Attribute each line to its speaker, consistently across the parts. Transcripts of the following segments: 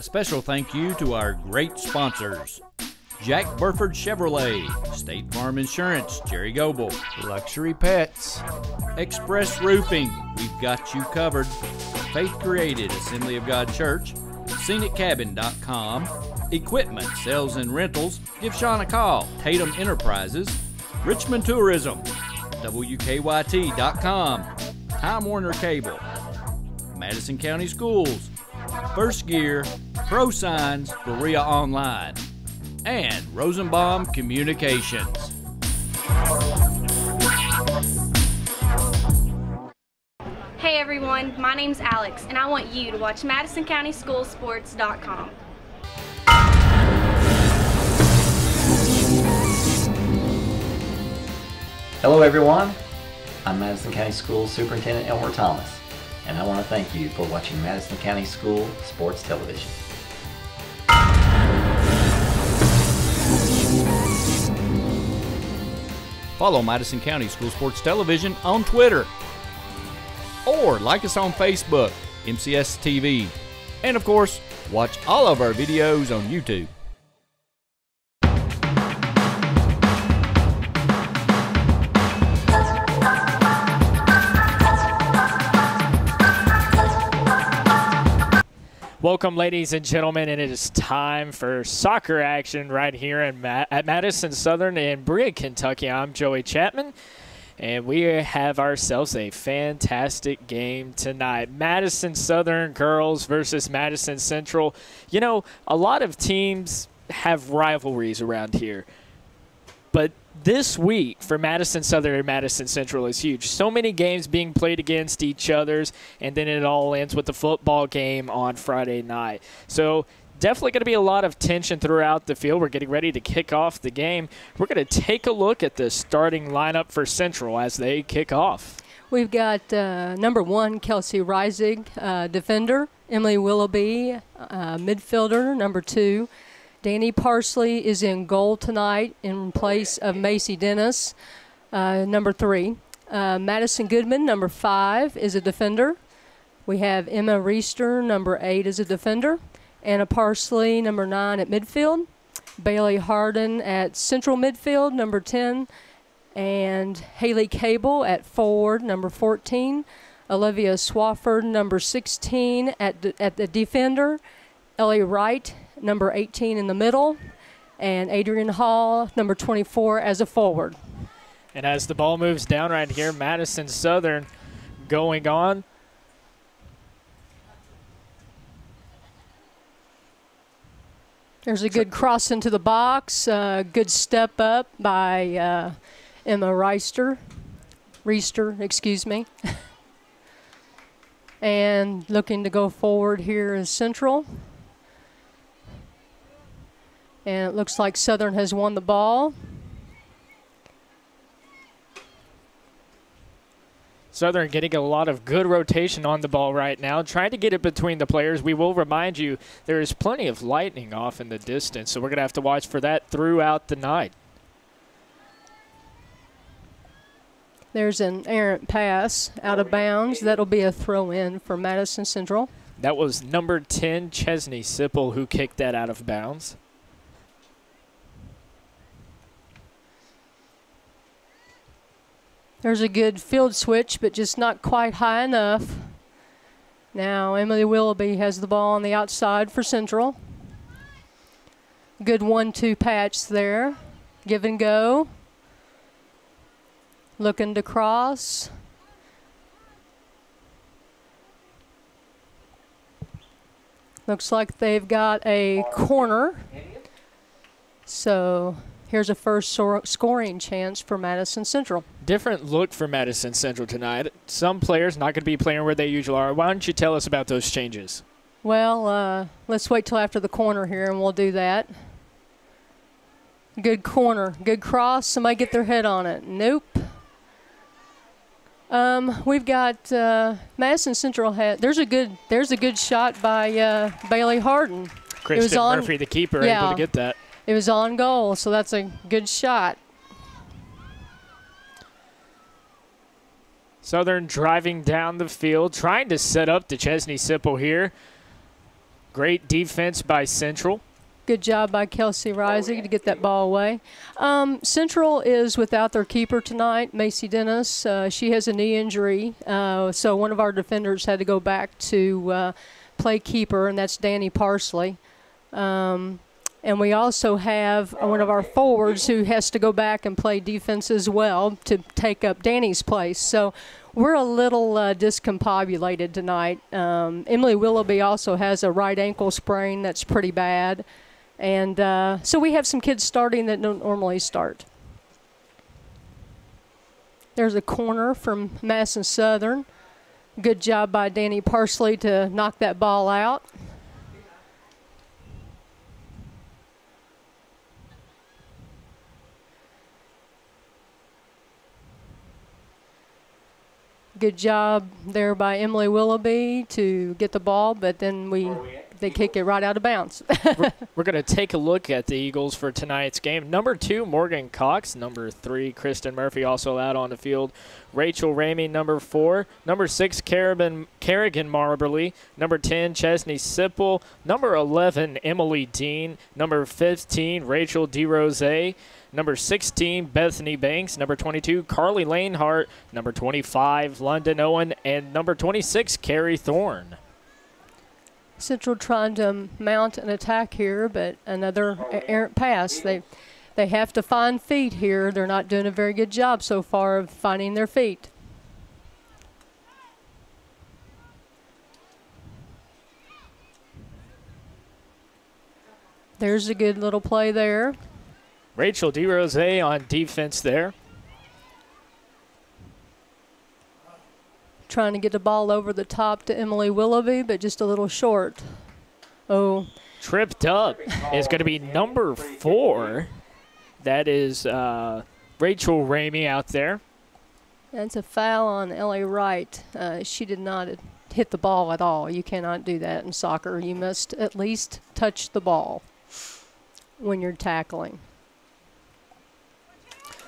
Speaker 1: A special thank you to our great sponsors: Jack Burford Chevrolet, State Farm Insurance, Jerry Goble,
Speaker 2: Luxury Pets,
Speaker 1: Express Roofing, we've got you covered, Faith Created, Assembly of God Church, ScenicCabin.com, Equipment, Sales and Rentals, give Sean a call, Tatum Enterprises, Richmond Tourism, WKYT.com, Time Warner Cable, Madison County Schools, First Gear, Pro Signs, Berea Online, and Rosenbaum Communications.
Speaker 3: Hey everyone, my name's Alex, and I want you to watch MadisonCountySchoolSports.com.
Speaker 4: Hello everyone, I'm Madison County Schools Superintendent Elmer Thomas, and I want to thank you for watching Madison County School Sports Television.
Speaker 1: Follow Madison County School Sports Television on Twitter, or like us on Facebook, MCS TV, and of course, watch all of our videos on YouTube.
Speaker 5: Welcome, ladies and gentlemen, and it is time for soccer action right here at Madison Southern in Berea, Kentucky. I'm Joey Chapman, and we have ourselves a fantastic game tonight. Madison Southern girls versus Madison Central. You know, a lot of teams have rivalries around here, but this week for Madison Southern and Madison Central is huge. So many games being played against each other's, and then it all ends with the football game on Friday night. So definitely going to be a lot of tension throughout the field. We're getting ready to kick off the game. We're going to take a look at the starting lineup for Central as they kick off.
Speaker 6: We've got number 1, Kelsey Reisig, defender. Emily Willoughby, midfielder. Number 2, Danny Parsley is in goal tonight in place of Macy Dennis, number 3. Madison Goodman, number 5, is a defender. We have Emma Reister, number 8, is a defender. Anna Parsley, number 9, at midfield. Bailey Harden at central midfield, number 10. And Haley Cable at forward, number 14. Olivia Swafford, number 16, at the defender. Ellie Wright, number 18 in the middle, and Adrian Hall, number 24, as a forward.
Speaker 5: And as the ball moves down right here, Madison Southern going on.
Speaker 6: There's a good cross into the box, good step up by Emma Reister, excuse me. And looking to go forward here is Central. And it looks like Southern has won the ball.
Speaker 5: Southern getting a lot of good rotation on the ball right now, trying to get it between the players. We will remind you there is plenty of lightning off in the distance, so we're going to have to watch for that throughout the night.
Speaker 6: There's an errant pass out of bounds. That'll be a throw-in for Madison Central.
Speaker 5: That was number 10, Chesney Sipple, who kicked that out of bounds.
Speaker 6: There's a good field switch, but just not quite high enough. Now Emily Willoughby has the ball on the outside for Central. Good 1-2 patch there. Give and go. Looking to cross. Looks like they've got a corner. So here's a first scoring chance for Madison Central.
Speaker 5: Different look for Madison Central tonight. Some players not going to be playing where they usually are. Why don't you tell us about those changes?
Speaker 6: Well, let's wait till after the corner here, and we'll do that. Good corner. Good cross. Somebody get their head on it. Nope. We've got Madison Central. There's a good shot by Bailey Harden.
Speaker 5: Kristen Murphy, the keeper, able to get that.
Speaker 6: It was on goal, so that's a good shot.
Speaker 5: Southern driving down the field, trying to set up to Chesney Sipple here. Great defense by Central.
Speaker 6: Good job by Kelsey Rising to get that ball away. Central is without their keeper tonight, Macy Dennis. She has a knee injury, so one of our defenders had to go back to play keeper, and that's Danny Parsley. And we also have one of our forwards who has to go back and play defense as well to take up Danny's place. So we're a little discombobulated tonight. Emily Willoughby also has a right ankle sprain that's pretty bad. And so we have some kids starting that don't normally start. There's a corner from Madison Southern. Good job by Danny Parsley to knock that ball out. Good job there by Emily Willoughby to get the ball, but then they kick it right out of bounds.
Speaker 5: We're going to take a look at the Eagles for tonight's game. Number 2, Morgan Cox. Number 3, Kristen Murphy, also out on the field. Rachel Ramey, number 4. Number 6, Kerrigan Marberly. Number 10, Chesney Sipple. Number 11, Emily Dean. Number 15, Rachel DeRose. Number 16, Bethany Banks. Number 22, Carly Lanehart. Number 25, London Owen. And number 26, Carrie Thorne.
Speaker 6: Central trying to mount an attack here, but another errant pass. They have to find feet here. They're not doing a very good job so far of finding their feet. There's a good little play there.
Speaker 5: Rachel DeRose on defense there.
Speaker 6: Trying to get the ball over the top to Emily Willoughby, but just a little short. Oh.
Speaker 5: Tripped up is going to be number 4. That is Rachel Ramey out there.
Speaker 6: That's a foul on Ellie Wright. She did not hit the ball at all. You cannot do that in soccer. You must at least touch the ball when you're tackling.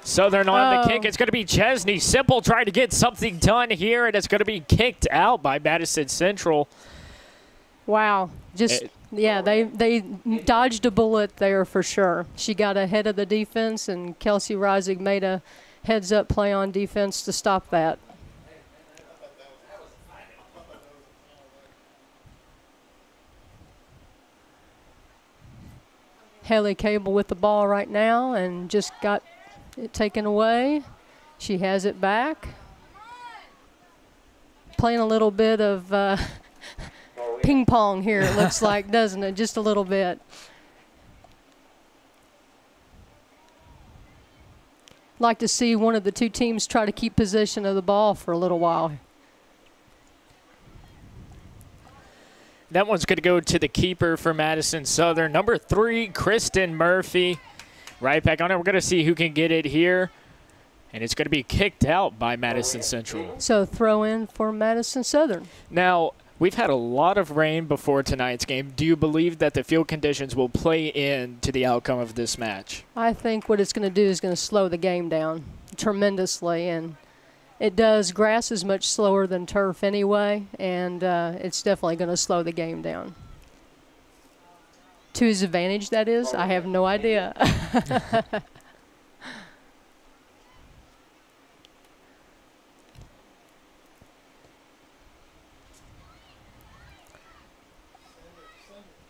Speaker 5: Southern on the kick. It's going to be Chesney Simple trying to get something done here, and it's going to be kicked out by Madison Central.
Speaker 6: Wow. Yeah, they dodged a bullet there for sure. She got ahead of the defense, and Kelsey Rising made a heads-up play on defense to stop that. Haley Cable with the ball right now and just got it taken away. She has it back. Playing a little bit of ping pong here, it looks like, doesn't it? Just a little bit. Like to see one of the two teams try to keep possession of the ball for a little while.
Speaker 5: That one's going to go to the keeper for Madison Southern. Number 3, Kristen Murphy. Right back on it. We're going to see who can get it here. And it's going to be kicked out by Madison Central.
Speaker 6: So throw in for Madison Southern.
Speaker 5: Now, we've had a lot of rain before tonight's game. Do you believe that the field conditions will play into the outcome of this match?
Speaker 6: I think what it's going to do is going to slow the game down tremendously. And it does. Grass is much slower than turf anyway. And it's definitely going to slow the game down. To his advantage, that is? I have no idea.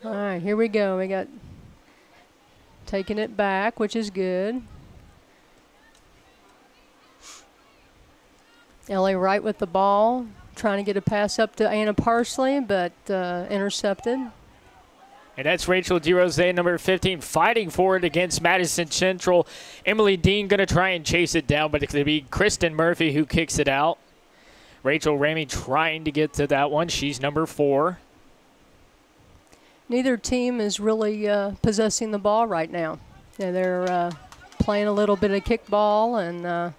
Speaker 6: All right, here we go. We got taking it back, which is good. Ellie Wright with the ball, trying to get a pass up to Anna Parsley, but intercepted.
Speaker 5: And that's Rachel DeRose, number 15, fighting for it against Madison Central. Emily Dean going to try and chase it down, but it's going to be Kristen Murphy who kicks it out. Rachel Ramey trying to get to that one. She's number 4.
Speaker 6: Neither team is really possessing the ball right now. They're playing a little bit of kickball, and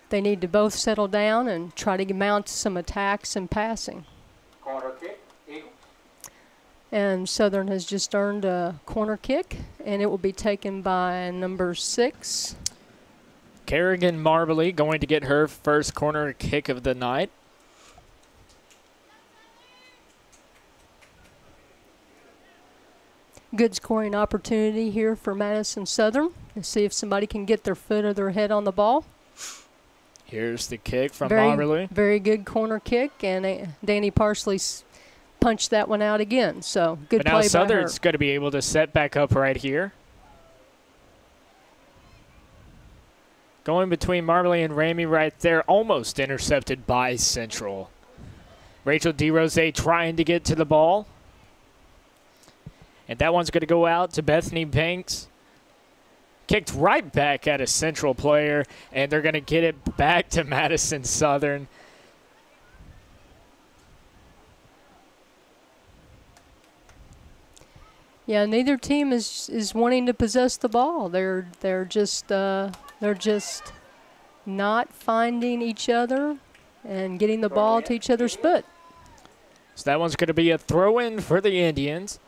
Speaker 6: they need to both settle down and try to mount some attacks and passing.
Speaker 2: Corner kick, Eagles.
Speaker 6: And Southern has just earned a corner kick, and it will be taken by number 6.
Speaker 5: Kerrigan Marbley going to get her first corner kick of the night.
Speaker 6: Good scoring opportunity here for Madison Southern. Let's see if somebody can get their foot or their head on the ball.
Speaker 5: Here's the kick from Moberly.
Speaker 6: Very good corner kick, and Danny Parsley punched that one out again. So good play by her.
Speaker 5: Now Southern's going to be able to set back up right here. Going between Moberly and Ramey right there, almost intercepted by Central. Rachel DeRose trying to get to the ball. And that one's going to go out to Bethany Banks. Kicked right back at a Central player, and they're going to get it back to Madison Southern.
Speaker 6: Yeah, neither team is wanting to possess the ball. They're just not finding each other and getting the ball to each other's foot.
Speaker 5: So that one's going to be a throw-in for the Indians.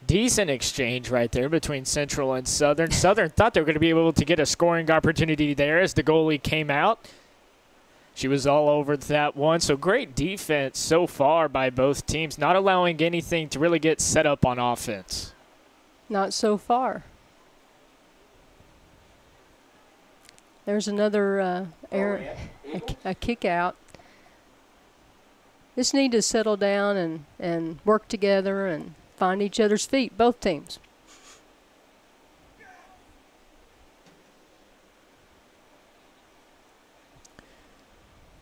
Speaker 5: Decent exchange right there between Central and Southern. Southern thought they were going to be able to get a scoring opportunity there as the goalie came out. She was all over that one. So great defense so far by both teams, not allowing anything to really get set up on offense.
Speaker 6: Not so far. There's another a kick out. Just need to settle down and work together and find each other's feet, both teams.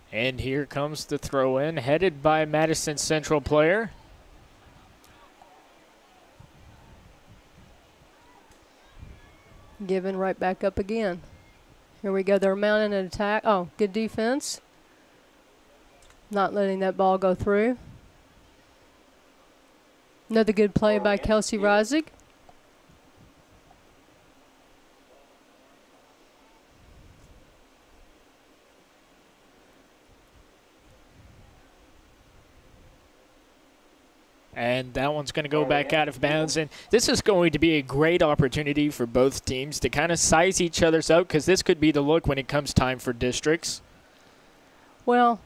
Speaker 5: And here comes the throw-in, headed by Madison Central player.
Speaker 6: Given right back up again. Here we go. They're mounting an attack. Oh, good defense. Not letting that ball go through. Another good play by Kelsey Reisig.
Speaker 5: And that one's going to go back out of bounds. And this is going to be a great opportunity for both teams to kind of size each other's up, because this could be the look when it comes time for districts.
Speaker 6: Well,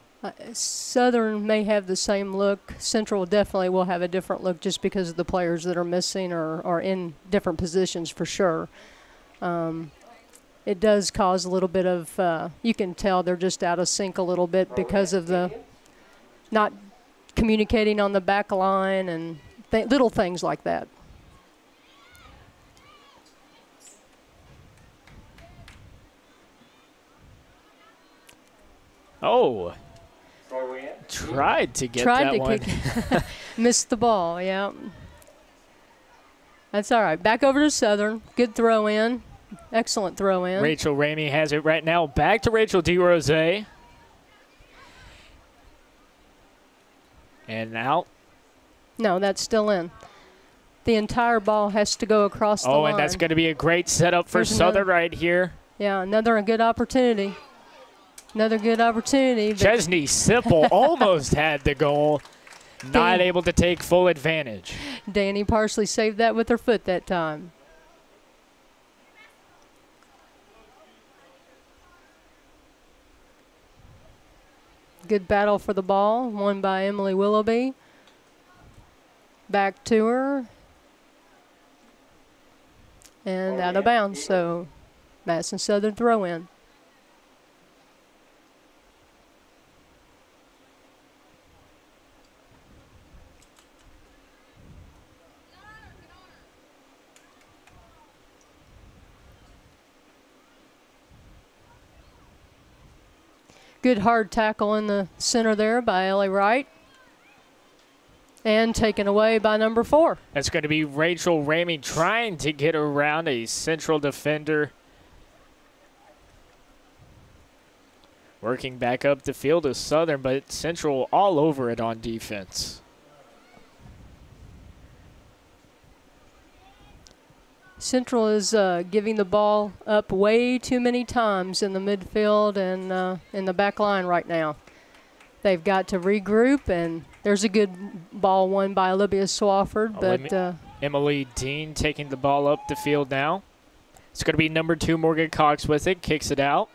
Speaker 6: Southern may have the same look. Central definitely will have a different look just because of the players that are missing or are in different positions for sure. It does cause a little bit of, you can tell they're just out of sync a little bit because of the not communicating on the back line and little things like that.
Speaker 5: Oh. Tried to get that one.
Speaker 6: Kick. Missed the ball, yeah. That's all right. Back over to Southern. Good throw in. Excellent throw in.
Speaker 5: Rachel Ramey has it right now. Back to Rachel DeRose. And out.
Speaker 6: No, that's still in. The entire ball has to go across the line.
Speaker 5: Oh, and that's going to be a great setup for Southern right here.
Speaker 6: Yeah, another good opportunity. Another good opportunity.
Speaker 5: Chesney Sipple almost had the goal. Not able to take full advantage.
Speaker 6: Danny Parsley saved that with her foot that time. Good battle for the ball, won by Emily Willoughby. Back to her. And out of bounds, so Madison Southern throw in. Good hard tackle in the center there by Ellie Wright. And taken away by number 4.
Speaker 5: That's going to be Rachel Ramey trying to get around a Central defender. Working back up the field is Southern, but Central all over it on defense.
Speaker 6: Central is giving the ball up way too many times in the midfield and in the back line right now. They've got to regroup, and there's a good ball won by Olivia Swafford. But
Speaker 5: Emily Dean taking the ball up the field now. It's going to be number 2, Morgan Cox with it, kicks it out.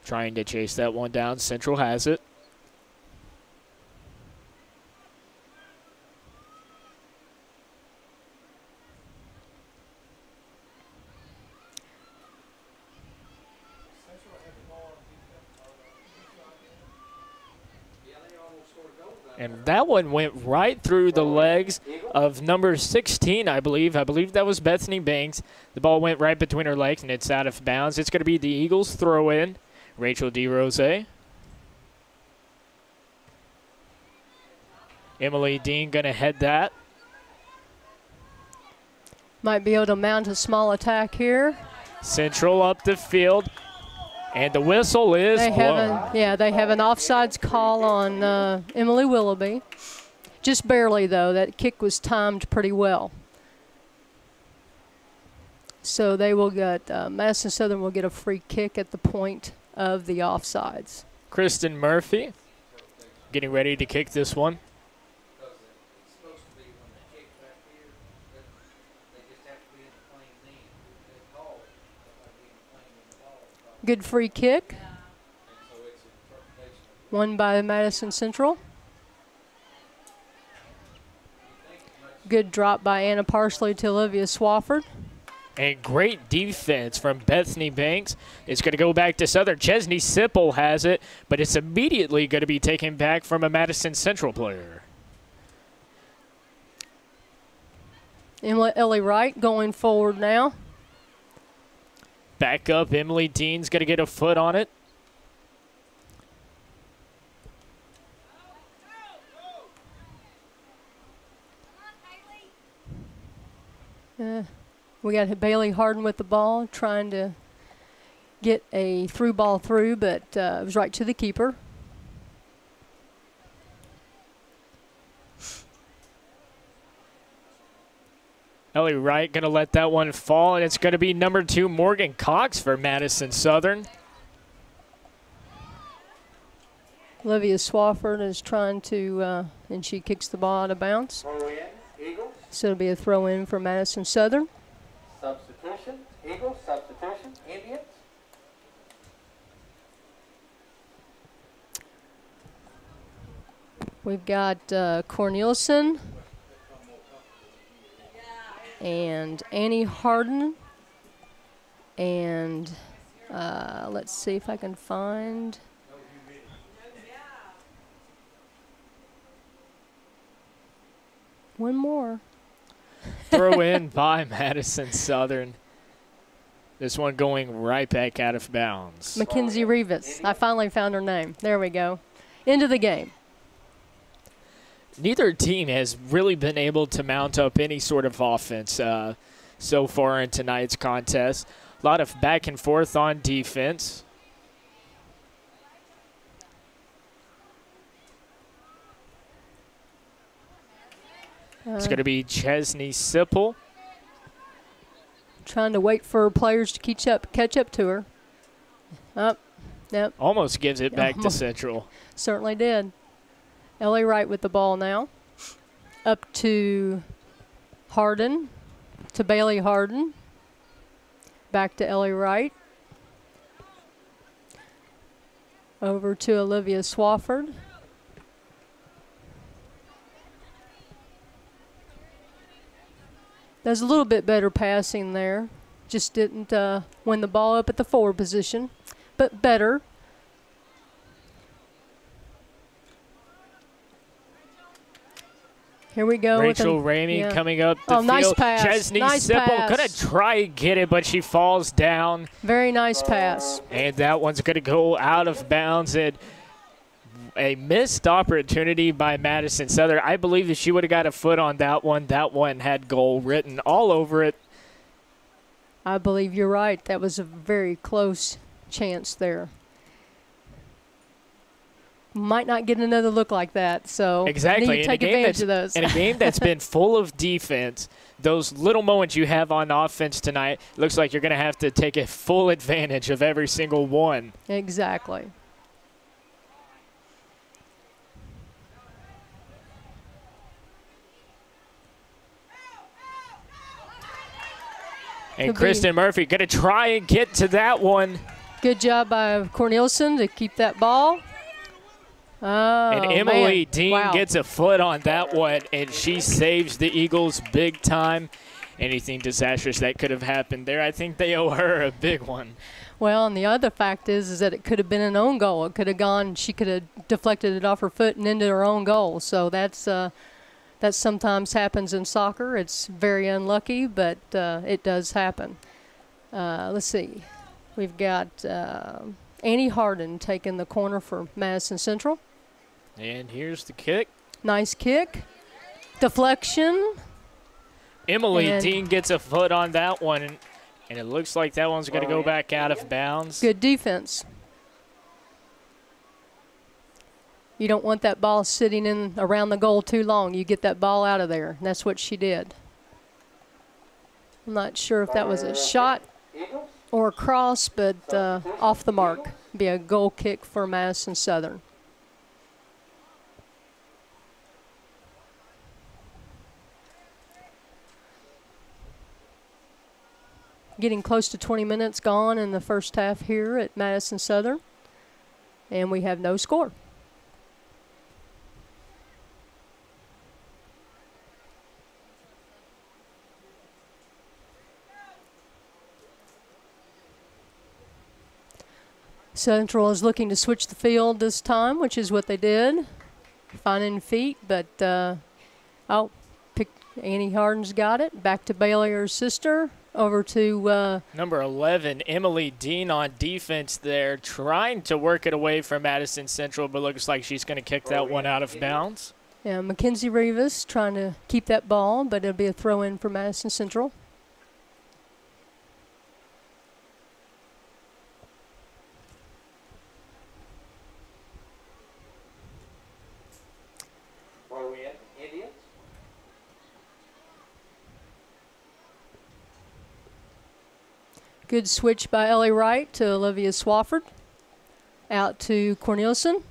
Speaker 5: Trying to chase that one down. Central has it. And that one went right through the legs of number 16, I believe. I believe that was Bethany Banks. The ball went right between her legs, and it's out of bounds. It's going to be the Eagles throw in. Rachel DeRose. Emily Dean going to head that.
Speaker 6: Might be able to mount a small attack here.
Speaker 5: Central up the field, and the whistle is blown.
Speaker 6: They have an offsides call on Emily Willoughby. Just barely, though. That kick was timed pretty well. So they will get, Madison Southern will get a free kick at the point of the offsides.
Speaker 5: Kristen Murphy getting ready to kick this one.
Speaker 6: Good free kick. Won by Madison Central. Good drop by Anna Parsley to Olivia Swafford.
Speaker 5: And great defense from Bethany Banks. It's going to go back to Southern. Chesney Sipple has it, but it's immediately going to be taken back from a Madison Central player.
Speaker 6: Ellie Wright going forward now.
Speaker 5: Back up, Emily Dean's going to get a foot on it.
Speaker 6: We got Bailey Harden with the ball, trying to get a through ball through, but it was right to the keeper.
Speaker 5: Ellie Wright going to let that one fall, and it's going to be number 2, Morgan Cox for Madison Southern.
Speaker 6: Olivia Swafford is trying to, and she kicks the ball out of bounds.
Speaker 2: Throw in, Eagles.
Speaker 6: So it'll be a throw in for Madison Southern.
Speaker 2: Substitution, Eagles. Substitution, Indians.
Speaker 6: We've got Cornelison and Annie Harden, and let's see if I can find one more.
Speaker 5: Throw in by Madison Southern. This one going right back out of bounds.
Speaker 6: Mackenzie Rivas. I finally found her name. There we go. Into the game.
Speaker 5: Neither team has really been able to mount up any sort of offense so far in tonight's contest. A lot of back and forth on defense. It's going to be Chesney Sipple.
Speaker 6: Trying to wait for players to catch up to her. Yep.
Speaker 5: Almost gives it back to Central.
Speaker 6: Certainly did. Ellie Wright with the ball now. Up to Harden, to Bailey Harden. Back to Ellie Wright. Over to Olivia Swafford. There's a little bit better passing there. Just didn't win the ball up at the forward position, but better. Here we go.
Speaker 5: Rachel Ramey coming up the field.
Speaker 6: Nice pass.
Speaker 5: Chesney
Speaker 6: nice
Speaker 5: Sipple
Speaker 6: pass.
Speaker 5: going to try and get it, but she falls down.
Speaker 6: Very nice pass.
Speaker 5: And that one's going to go out of bounds. And a missed opportunity by Madison Southern. I believe that she would have got a foot on that one. That one had goal written all over it.
Speaker 6: I believe you're right. That was a very close chance there. Might not get another look like that, so
Speaker 5: exactly.
Speaker 6: need to take advantage of those.
Speaker 5: In a game that's been full of defense, those little moments you have on offense tonight, looks like you're going to have to take a full advantage of every single one.
Speaker 6: Exactly.
Speaker 5: And Kristen Murphy going to try and get to that one.
Speaker 6: Good job by Cornelison to keep that ball. Oh,
Speaker 5: and Emily
Speaker 6: man.
Speaker 5: Dean gets a foot on that one, and she saves the Eagles big time. anything disastrous that could have happened there. I think they owe her a big one.
Speaker 6: Well, and the other fact is that it could have been an own goal. It could have gone, she could have deflected it off her foot and into her own goal. So that sometimes happens in soccer. It's very unlucky, but it does happen. Let's see. We've got Annie Harden taking the corner for Madison Central.
Speaker 5: And here's the kick.
Speaker 6: Nice kick. Deflection.
Speaker 5: Emily Dean gets a foot on that one, and it looks like that one's going to go back out of bounds.
Speaker 6: Good defense. You don't want that ball sitting in around the goal too long. You get that ball out of there, and that's what she did. I'm not sure if that was a shot or a cross, but off the mark. Be a goal kick for Madison Southern. Getting close to 20 minutes gone in the first half here at Madison Southern, and we have no score. Central is looking to switch the field this time, which is what they did. Finding feet, but Annie Harden's got it. Back to Bailey, her sister. Over to
Speaker 5: number 11, Emily Dean on defense there, trying to work it away from Madison Central, but looks like she's going to kick that one out of bounds.
Speaker 6: Yeah, Mackenzie Rivas trying to keep that ball, but it'll be a throw in for Madison Central. Good switch by Ellie Wright to Olivia Swafford. Out to Cornelison.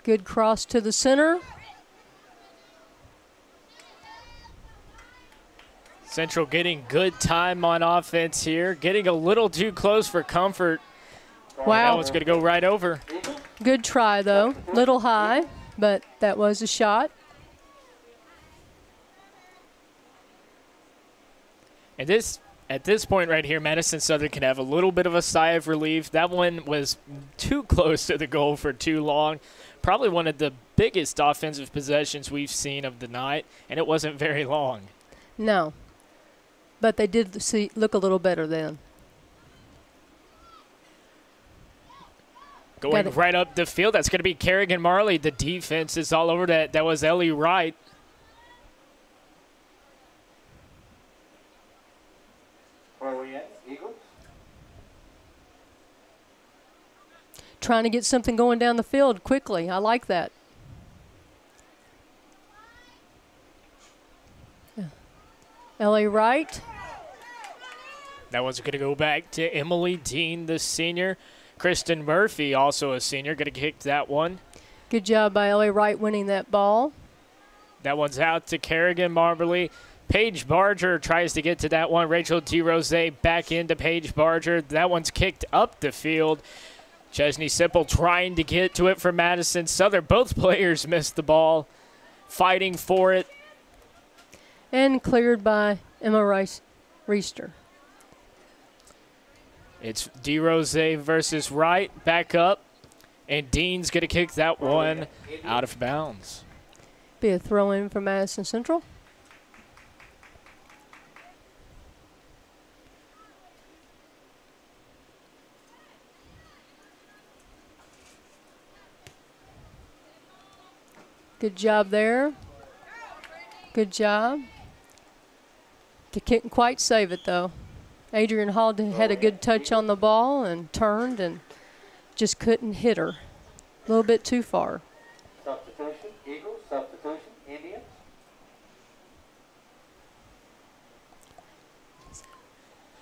Speaker 6: Good cross to the center.
Speaker 5: Central getting good time on offense here. Getting a little too close for comfort.
Speaker 6: Wow.
Speaker 5: That one's going to go right over.
Speaker 6: Good try, though. Little high, but that was a shot.
Speaker 5: And at this point right here, Madison Southern can have a little bit of a sigh of relief. That one was too close to the goal for too long. Probably one of the biggest offensive possessions we've seen of the night, and it wasn't very long.
Speaker 6: No, but they did look a little better then.
Speaker 5: Going right up the field, that's going to be Kerrigan Marley. The defense is all over that. That was Ellie Wright.
Speaker 6: Trying to get something going down the field quickly. I like that. Ellie Wright.
Speaker 5: That one's going to go back to Emily Dean, the senior. Kristen Murphy, also a senior, going to kick that one.
Speaker 6: Good job by Ellie Wright winning that ball.
Speaker 5: That one's out to Kerrigan Marley. Paige Barger tries to get to that one. Rachel DeRose back into Paige Barger. That one's kicked up the field. Chesney Sipple trying to get to it for Madison Southern. Both players missed the ball, fighting for it.
Speaker 6: And cleared by Emma Reister.
Speaker 5: It's DeRose versus Wright. Back up. And Dean's going to kick that one out of bounds.
Speaker 6: Be a throw in for Madison Central. Good job there. Good job. They couldn't quite save it, though. Adrian Hall had a good touch on the ball and turned and just couldn't hit her. A little bit too far.
Speaker 2: Substitution, Eagles. Substitution, Indians.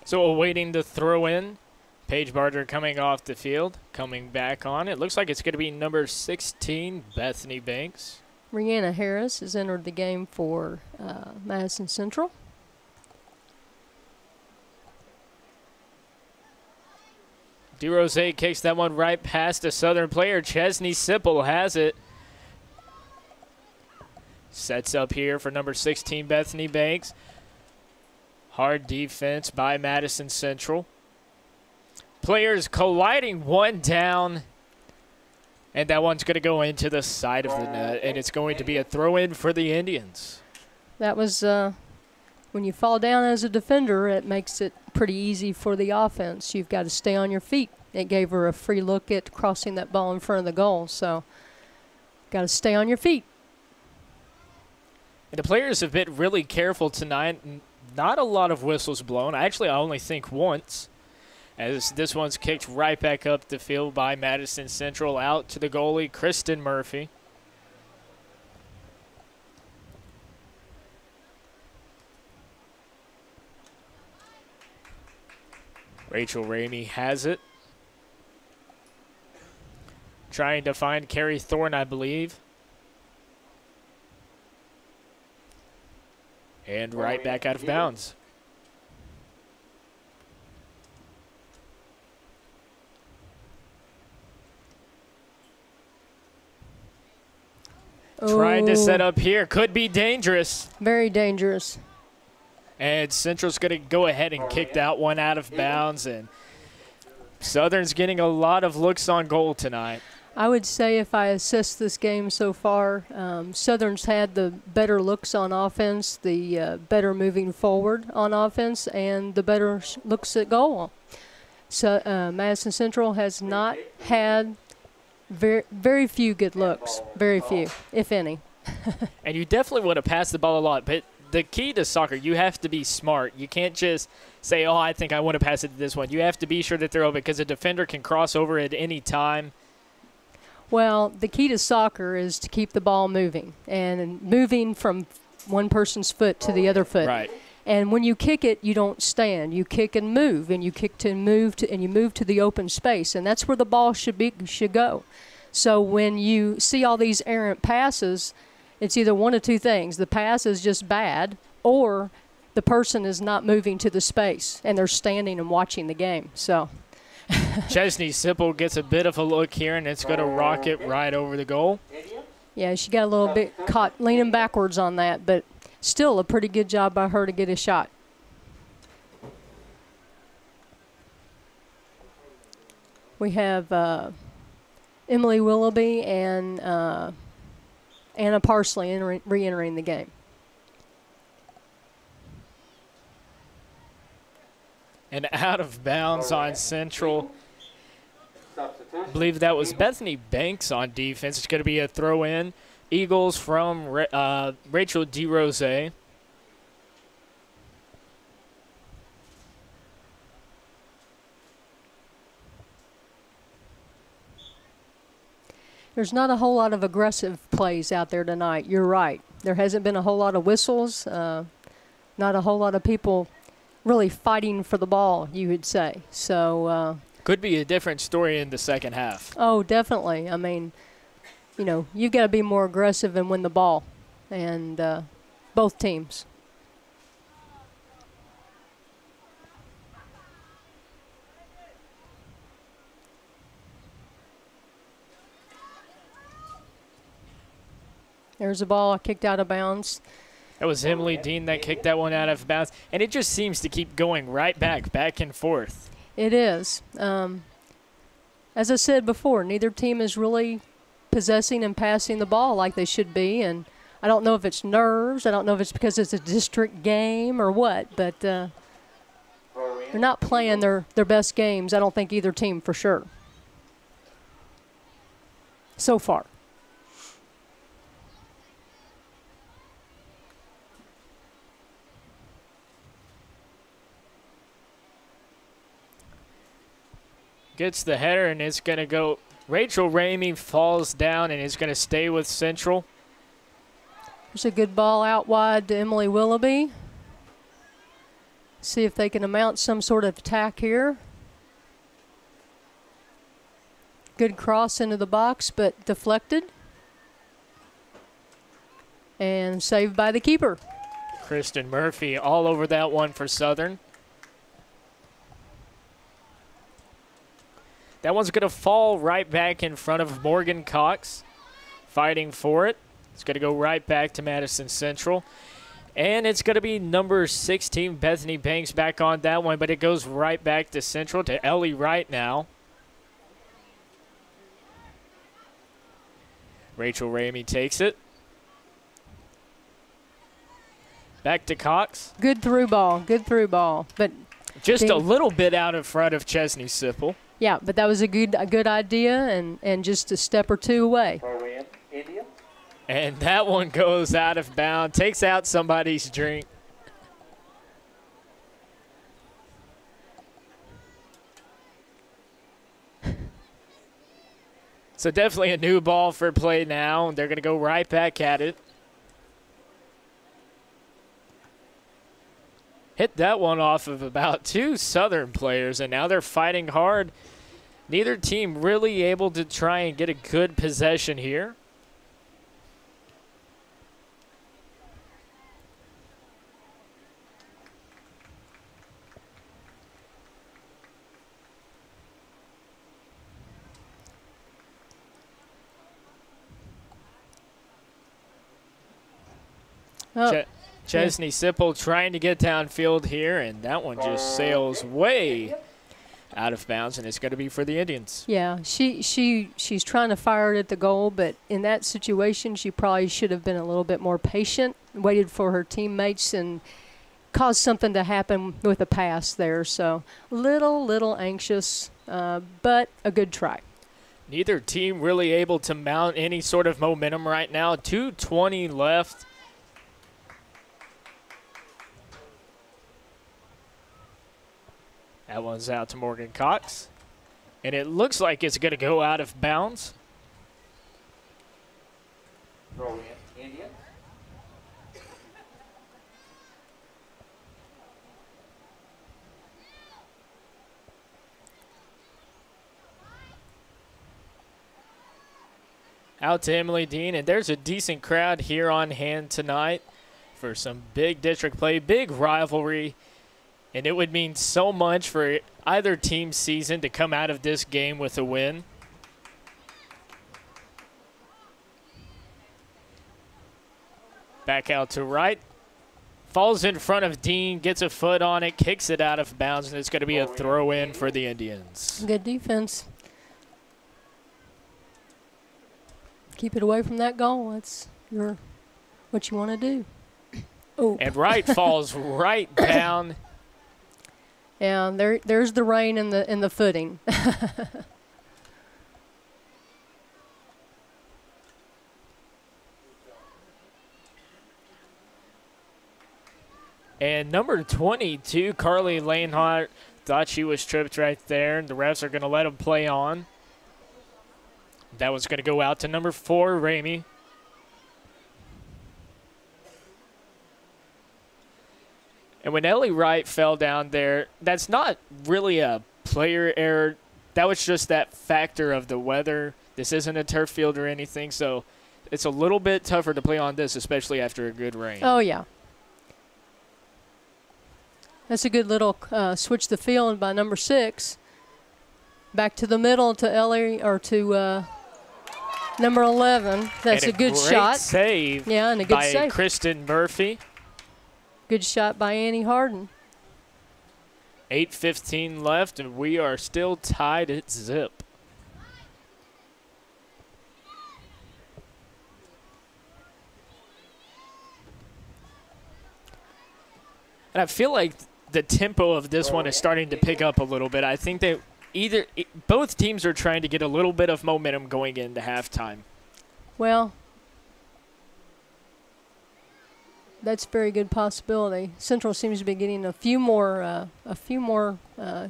Speaker 5: So awaiting the throw in. Paige Barger coming off the field, coming back on. It looks like it's going to be number 16, Bethany Banks.
Speaker 6: Rihanna Harris has entered the game for Madison Central.
Speaker 5: DeRose kicks that one right past a Southern player. Chesney Sipple has it. Sets up here for number 16, Bethany Banks. Hard defense by Madison Central. Players colliding, one down. And that one's going to go into the side of the net, and it's going to be a throw-in for the Indians.
Speaker 6: That was, when you fall down as a defender, it makes it pretty easy for the offense. You've got to stay on your feet. It gave her a free look at crossing that ball in front of the goal, so got to stay on your feet.
Speaker 5: And the players have been really careful tonight. Not a lot of whistles blown. Actually, I only think once, as this one's kicked right back up the field by Madison Central, out to the goalie, Kristen Murphy. Rachel Ramey has it. Trying to find Carrie Thorne, I believe. And right back out of bounds. Trying to set up here. Could be dangerous.
Speaker 6: Very dangerous.
Speaker 5: And Central's going to go ahead and kick that one out of bounds. And Southern's getting a lot of looks on goal tonight.
Speaker 6: I would say if I assess this game so far, Southern's had the better looks on offense, the better moving forward on offense, and the better looks at goal. So Madison Central has not had very few good looks, very few, if any.
Speaker 5: And you definitely want to pass the ball a lot, but the key to soccer, you have to be smart. You can't just say, oh, I think I want to pass it to this one. You have to be sure that they're open because a defender can cross over at any time.
Speaker 6: Well, the key to soccer is to keep the ball moving and moving from one person's foot to the other foot.
Speaker 5: Right.
Speaker 6: And when you kick it, you don't stand. You kick and move, and you kick to move to, and you move to the open space, and that's where the ball should go. So when you see all these errant passes, it's either one of two things: the pass is just bad, or the person is not moving to the space, and they're standing and watching the game. So.
Speaker 5: Chesney Sipple gets a bit of a look here, and it's going to rocket right over the goal.
Speaker 6: Yeah, she got a little bit caught leaning backwards on that, but still a pretty good job by her to get a shot. We have Emily Willoughby and Anna Parsley re-entering the game.
Speaker 5: And out of bounds on Central. I believe that was Bethany Banks on defense. It's going to be a throw-in. Eagles from Rachel DeRose.
Speaker 6: There's not a whole lot of aggressive plays out there tonight. You're right. There hasn't been a whole lot of whistles. Not a whole lot of people really fighting for the ball, you would say. So
Speaker 5: could be a different story in the second half.
Speaker 6: Oh, definitely. I mean, you know, you've got to be more aggressive and win the ball, and both teams. There's a ball kicked out of bounds.
Speaker 5: That was Emily Dean that kicked that one out of bounds. And it just seems to keep going right back and forth.
Speaker 6: It is. As I said before, neither team is really possessing and passing the ball like they should be. And I don't know if it's nerves. I don't know if it's because it's a district game or what. But they're not playing their best games, I don't think, either team for sure. So far.
Speaker 5: Gets the header, and it's going to go. Rachel Ramey falls down and is going to stay with Central.
Speaker 6: There's a good ball out wide to Emily Willoughby. See if they can mount some sort of attack here. Good cross into the box, but deflected. And saved by the keeper.
Speaker 5: Kristen Murphy all over that one for Southern. That one's going to fall right back in front of Morgan Cox, fighting for it. It's going to go right back to Madison Central. And it's going to be number 16, Bethany Banks, back on that one, but it goes right back to Central, to Ellie Wright now. Rachel Ramey takes it. Back to Cox.
Speaker 6: Good through ball, but
Speaker 5: just a little bit out in front of Chesney Sipple.
Speaker 6: Yeah, but that was a good idea, and just a step or two away.
Speaker 2: India.
Speaker 5: And that one goes out of bounds, takes out somebody's drink. So definitely a new ball for play now. They're going to go right back at it. Hit that one off of about 2 Southern players, and now they're fighting hard. Neither team really able to try and get a good possession here.
Speaker 6: Oh.
Speaker 5: Chesney Sipple trying to get downfield here, and that one just sails way out of bounds, and it's going to be for the Indians.
Speaker 6: Yeah, she's trying to fire it at the goal, but in that situation, she probably should have been a little bit more patient, waited for her teammates, and caused something to happen with a pass there. So little anxious, but a good try.
Speaker 5: Neither team really able to mount any sort of momentum right now. 2:20 left. That one's out to Morgan Cox. And it looks like it's going to go out of bounds.
Speaker 2: Throw in India.
Speaker 5: Out to Emily Dean, and there's a decent crowd here on hand tonight for some big district play, big rivalry. And it would mean so much for either team's season to come out of this game with a win. Back out to right. Falls in front of Dean, gets a foot on it, kicks it out of bounds, and it's going to be a throw in for the Indians.
Speaker 6: Good defense. Keep it away from that goal. That's what you want to do. Oh.
Speaker 5: And Wright falls right down.
Speaker 6: Yeah, there's the rain in the footing.
Speaker 5: And number 22, Carly Lanehart, thought she was tripped right there, and the refs are going to let him play on. That was going to go out to number 4, Ramey. And when Ellie Wright fell down there, that's not really a player error. That was just that factor of the weather. This isn't a turf field or anything, so it's a little bit tougher to play on this, especially after a good rain.
Speaker 6: Oh, yeah. That's a good little switch the field by number 6. Back to the middle to Ellie, or to number 11. That's a good shot.
Speaker 5: Save.
Speaker 6: Yeah, and a good save
Speaker 5: by Kristen Murphy.
Speaker 6: Good shot by Annie Harden.
Speaker 5: 8:15 left, and we are still tied at zip. And I feel like the tempo of this one is starting to pick up a little bit. I think that both teams are trying to get a little bit of momentum going into halftime.
Speaker 6: Well, that's a very good possibility. Central seems to be getting a few more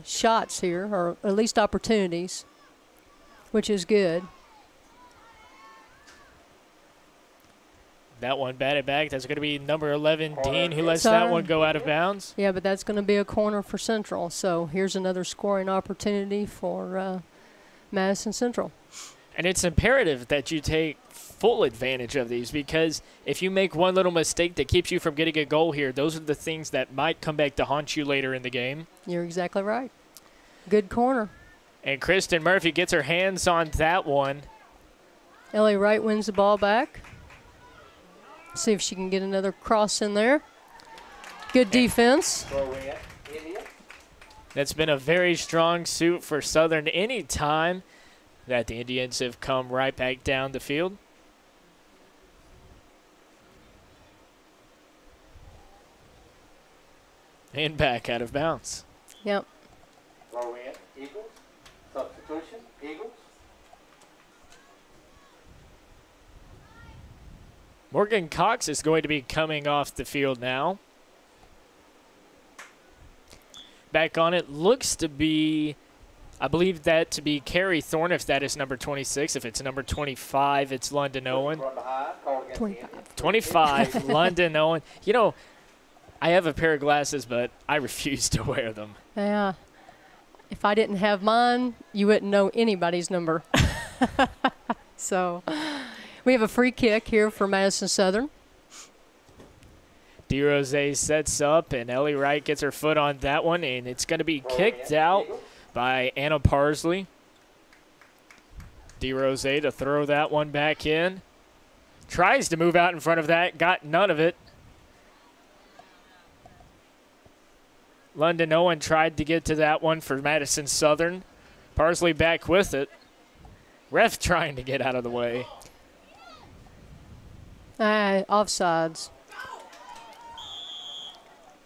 Speaker 6: shots here, or at least opportunities, which is good.
Speaker 5: That one batted back. That's going to be number 11, Dean, who lets that one go out of bounds.
Speaker 6: Yeah, but that's going to be a corner for Central. So here's another scoring opportunity for Madison Central.
Speaker 5: And it's imperative that you take full advantage of these, because if you make one little mistake that keeps you from getting a goal here, those are the things that might come back to haunt you later in the game.
Speaker 6: You're exactly right. Good corner.
Speaker 5: And Kristen Murphy gets her hands on that one.
Speaker 6: Ellie Wright wins the ball back. See if she can get another cross in there. Good defense.
Speaker 2: Throw in, India.
Speaker 5: That's been a very strong suit for Southern any time that the Indians have come right back down the field. And back out of bounds.
Speaker 6: Yep.
Speaker 2: Throw in, Eagles. Substitution, Eagles.
Speaker 5: Morgan Cox is going to be coming off the field now. Back on it looks to be, I believe that to be Carrie Thorne if that is number 26. If it's number 25, it's London Owen.
Speaker 2: Run behind, call against
Speaker 6: 25.
Speaker 5: 25, London Owen. You know, I have a pair of glasses, but I refuse to wear them.
Speaker 6: Yeah. If I didn't have mine, you wouldn't know anybody's number. So we have a free kick here for Madison Southern.
Speaker 5: DeRose sets up, and Ellie Wright gets her foot on that one, and it's going to be kicked out by Anna Parsley. DeRose to throw that one back in. Tries to move out in front of that, got none of it. London Owen tried to get to that one for Madison Southern. Parsley back with it. Ref trying to get out of the way.
Speaker 6: Offsides.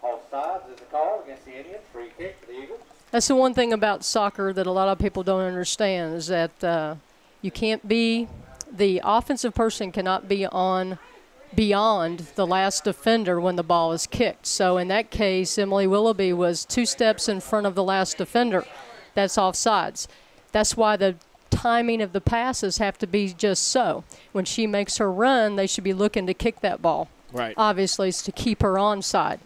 Speaker 2: Offsides is the call against the Indians. Free kick for the Eagles.
Speaker 6: That's the one thing about soccer that a lot of people don't understand is that you can't be, the offensive person cannot be on beyond the last defender when the ball is kicked. So in that case, Emily Willoughby was 2 steps in front of the last defender. That's offsides. That's why the timing of the passes have to be just so. When she makes her run, they should be looking to kick that ball.
Speaker 5: Right.
Speaker 6: Obviously, it's to keep her onside.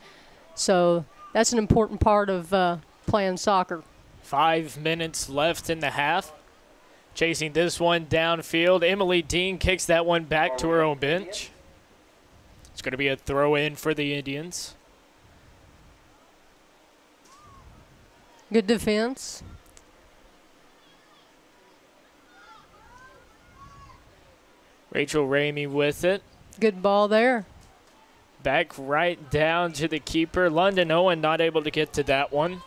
Speaker 6: So that's an important part of playing soccer.
Speaker 5: 5 minutes left in the half. Chasing this one downfield. Emily Dean kicks that one back to her own bench. It's going to be a throw-in for the Indians.
Speaker 6: Good defense.
Speaker 5: Rachel Ramey with it.
Speaker 6: Good ball there.
Speaker 5: Back right down to the keeper. London Owen not able to get to that one.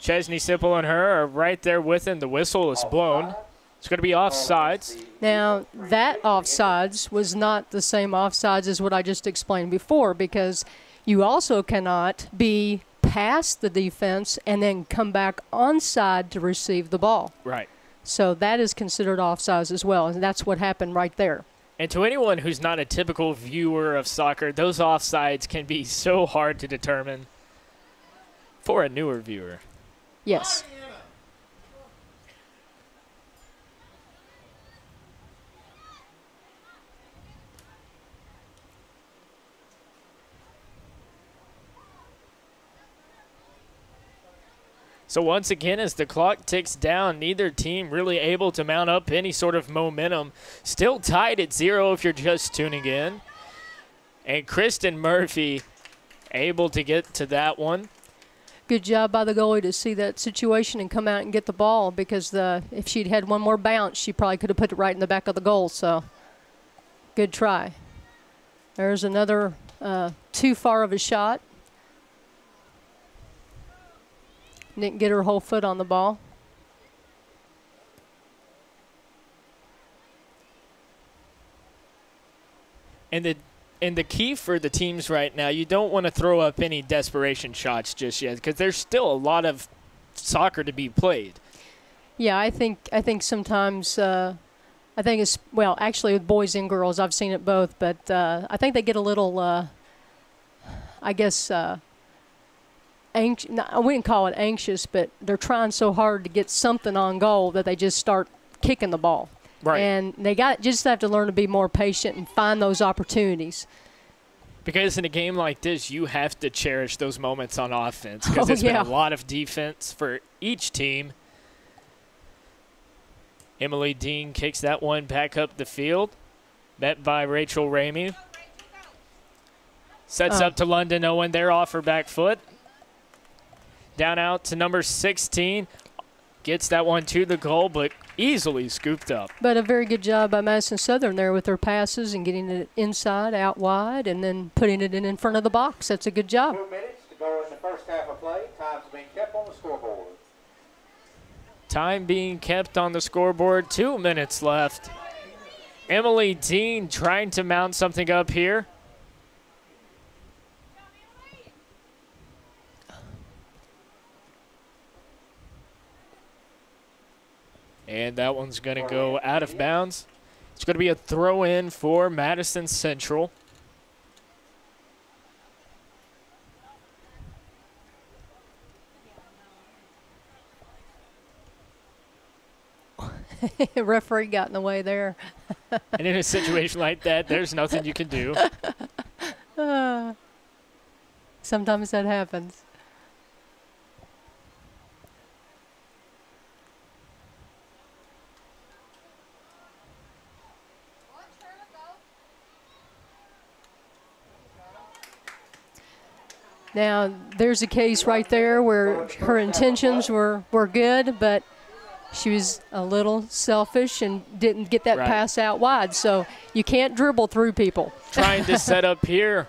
Speaker 5: Chesney Sipple and her are right there with him. The whistle is blown. It's going to be offsides.
Speaker 6: Now, that offsides was not the same offsides as what I just explained before, because you also cannot be past the defense and then come back onside to receive the ball.
Speaker 5: Right.
Speaker 6: So that is considered offsides as well, and that's what happened right there.
Speaker 5: And to anyone who's not a typical viewer of soccer, those offsides can be so hard to determine for a newer viewer.
Speaker 6: Yes.
Speaker 5: So once again, as the clock ticks down, neither team really able to mount up any sort of momentum. Still tied at 0 if you're just tuning in. And Kristen Murphy able to get to that one.
Speaker 6: Good job by the goalie to see that situation and come out and get the ball, because if she'd had one more bounce, she probably could have put it right in the back of the goal. So good try. There's another too far of a shot. Didn't get her whole foot on the ball.
Speaker 5: And the key for the teams right now, you don't want to throw up any desperation shots just yet, because there's still a lot of soccer to be played.
Speaker 6: Yeah, I think sometimes I think it's, well, actually with boys and girls, I've seen it both, but I think they get a little I guess I wouldn't call it anxious, but they're trying so hard to get something on goal that they just start kicking the ball.
Speaker 5: Right.
Speaker 6: And they just have to learn to be more patient and find those opportunities.
Speaker 5: Because in a game like this, you have to cherish those moments on offense, because it's been a lot of defense for each team. Emily Dean kicks that one back up the field, met by Rachel Ramey. Sets up to London Owen there off her back foot. Down out to number 16. Gets that one to the goal, but easily scooped up.
Speaker 6: But a very good job by Madison Southern there with their passes and getting it inside, out wide, and then putting it in front of the box. That's a good job.
Speaker 2: 2 minutes to go in the first half of play. Time's being kept on the scoreboard.
Speaker 5: Time being kept on the scoreboard. 2 minutes left. Emily Dean trying to mount something up here. And that one's going to go out of bounds. It's going to be a throw in for Madison Central.
Speaker 6: Referee got in the way there.
Speaker 5: And in a situation like that, there's nothing you can do.
Speaker 6: Sometimes that happens. Now, there's a case right there where her intentions were good, but she was a little selfish and didn't get that pass out wide. So you can't dribble through people.
Speaker 5: Trying to set up here.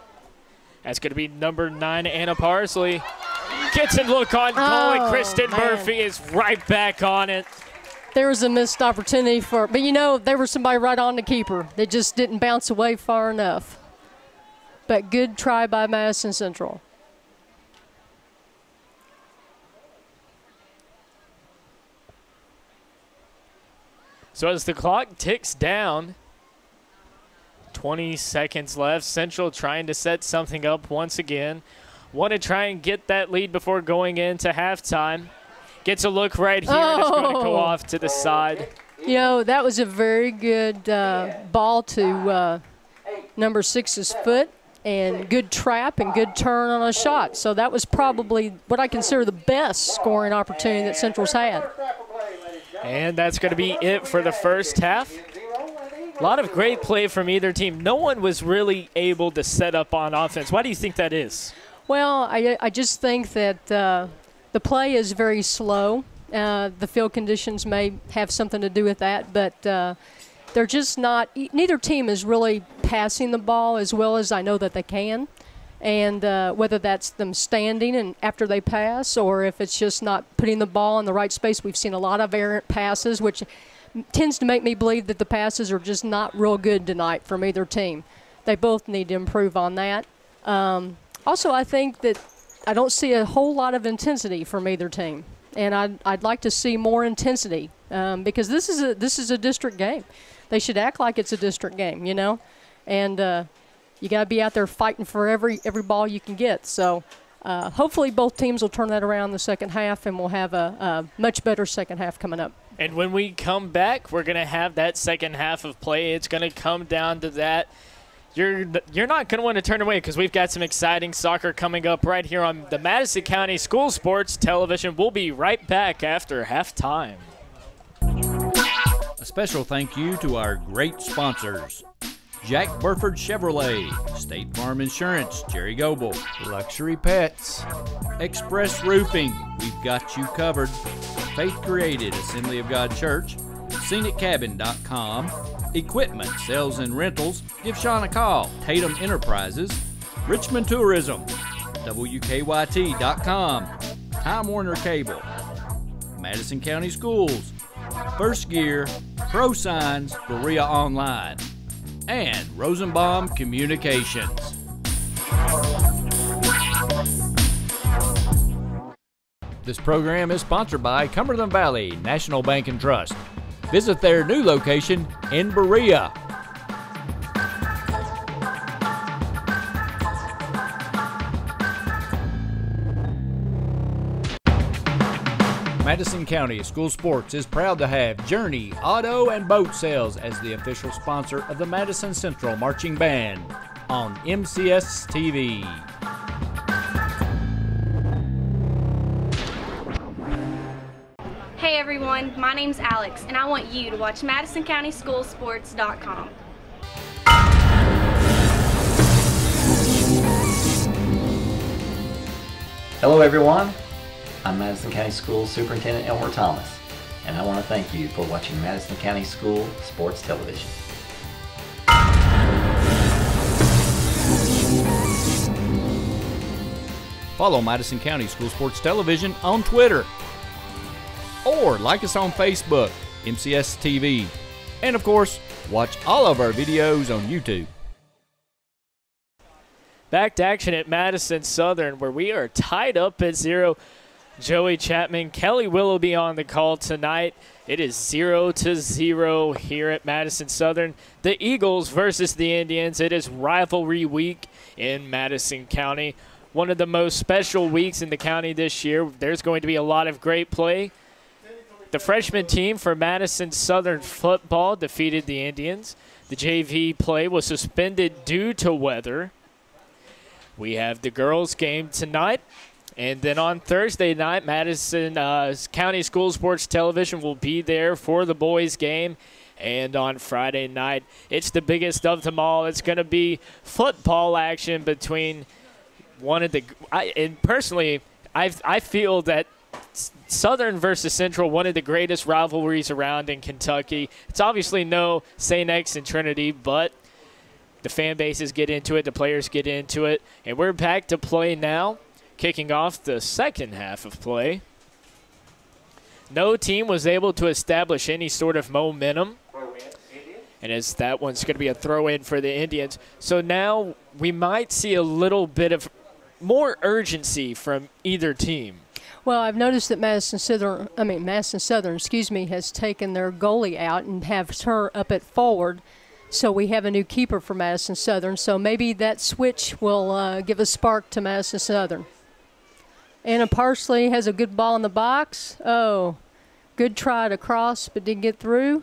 Speaker 5: That's going to be number 9, Anna Parsley. Gets a look on goal, and Kristen Murphy is right back on it.
Speaker 6: There was a missed opportunity for, but you know, there was somebody right on the keeper. They just didn't bounce away far enough. But good try by Madison Central.
Speaker 5: So as the clock ticks down, 20 seconds left. Central trying to set something up once again. Want to try and get that lead before going into halftime. Gets a look right here, and it's going to go off to the side.
Speaker 6: You know, that was a very good ball to number 6's foot, and good trap and good turn on a shot. So that was probably what I consider the best scoring opportunity that Central's had.
Speaker 5: And that's going to be it for the first half. A lot of great play from either team. No one was really able to set up on offense. Why do you think that is?
Speaker 6: Well, I just think that the play is very slow. The field conditions may have something to do with that, but they're just not – neither team is really passing the ball as well as I know that they can. And whether that's them standing and after they pass or if it's just not putting the ball in the right space. We've seen a lot of errant passes, which tends to make me believe that the passes are just not real good tonight from either team. They both need to improve on that. Also, I think that I don't see a whole lot of intensity from either team. And I'd like to see more intensity because this is a district game. They should act like it's a district game, you know. And you got to be out there fighting for every ball you can get. So hopefully both teams will turn that around in the second half, and we'll have a much better second half coming up.
Speaker 5: And when we come back, we're going to have that second half of play. It's going to come down to that. You're not going to want to turn away because we've got some exciting soccer coming up right here on the Madison County School Sports Television. We'll be right back after halftime.
Speaker 1: A special thank you to our great sponsors: Jack Burford Chevrolet, State Farm Insurance, Jerry Goebel, Luxury Pets, Express Roofing, we've got you covered, Faith Created, Assembly of God Church, ScenicCabin.com, Equipment, Sales and Rentals, give Sean a call, Tatum Enterprises, Richmond Tourism, WKYT.com, Time Warner Cable, Madison County Schools, First Gear, Pro Signs, Berea Online, and Rosenbaum Communications. This program is sponsored by Cumberland Valley National Bank and Trust. Visit their new location in Berea. Madison County School Sports is proud to have Journey Auto and Boat Sales as the official sponsor of the Madison Central Marching Band on MCHS TV.
Speaker 3: Hey everyone, my name's Alex, and I want you to watch MadisonCountySchoolSports.com.
Speaker 4: Hello everyone, I'm Madison County School Superintendent Elmer Thomas, and and I want to thank you for watching Madison County School Sports Television.
Speaker 1: Follow Madison County School Sports Television on Twitter, or like us on Facebook, MCS TV. And of course, watch all of our videos on YouTube.
Speaker 5: Back to action at Madison Southern, where we are tied up at 0. Joey Chapman, Kelly Willoughby on the call tonight. It is 0-0 here at Madison Southern. The Eagles versus the Indians. It is rivalry week in Madison County. One of the most special weeks in the county this year. There's going to be a lot of great play. The freshman team for Madison Southern football defeated the Indians. The JV play was suspended due to weather. We have the girls' game tonight. And then on Thursday night, Madison County School Sports Television will be there for the boys' game. And on Friday night, it's the biggest of them all. It's going to be football action between one of the – and personally, I feel that Southern versus Central, one of the greatest rivalries around in Kentucky. It's obviously no St. X and Trinity, but the fan bases get into it, the players get into it. And we're back to play now, kicking off the second half of play. No team was able to establish any sort of momentum. And as that one's going to be a throw-in for the Indians. So now we might see a little bit of more urgency from either team.
Speaker 6: Well, I've noticed that Madison Southern, has taken their goalie out and has her up at forward. So we have a new keeper for Madison Southern. So maybe that switch will give a spark to Madison Southern. Anna Parsley has a good ball in the box. Oh, good try to cross, but didn't get through.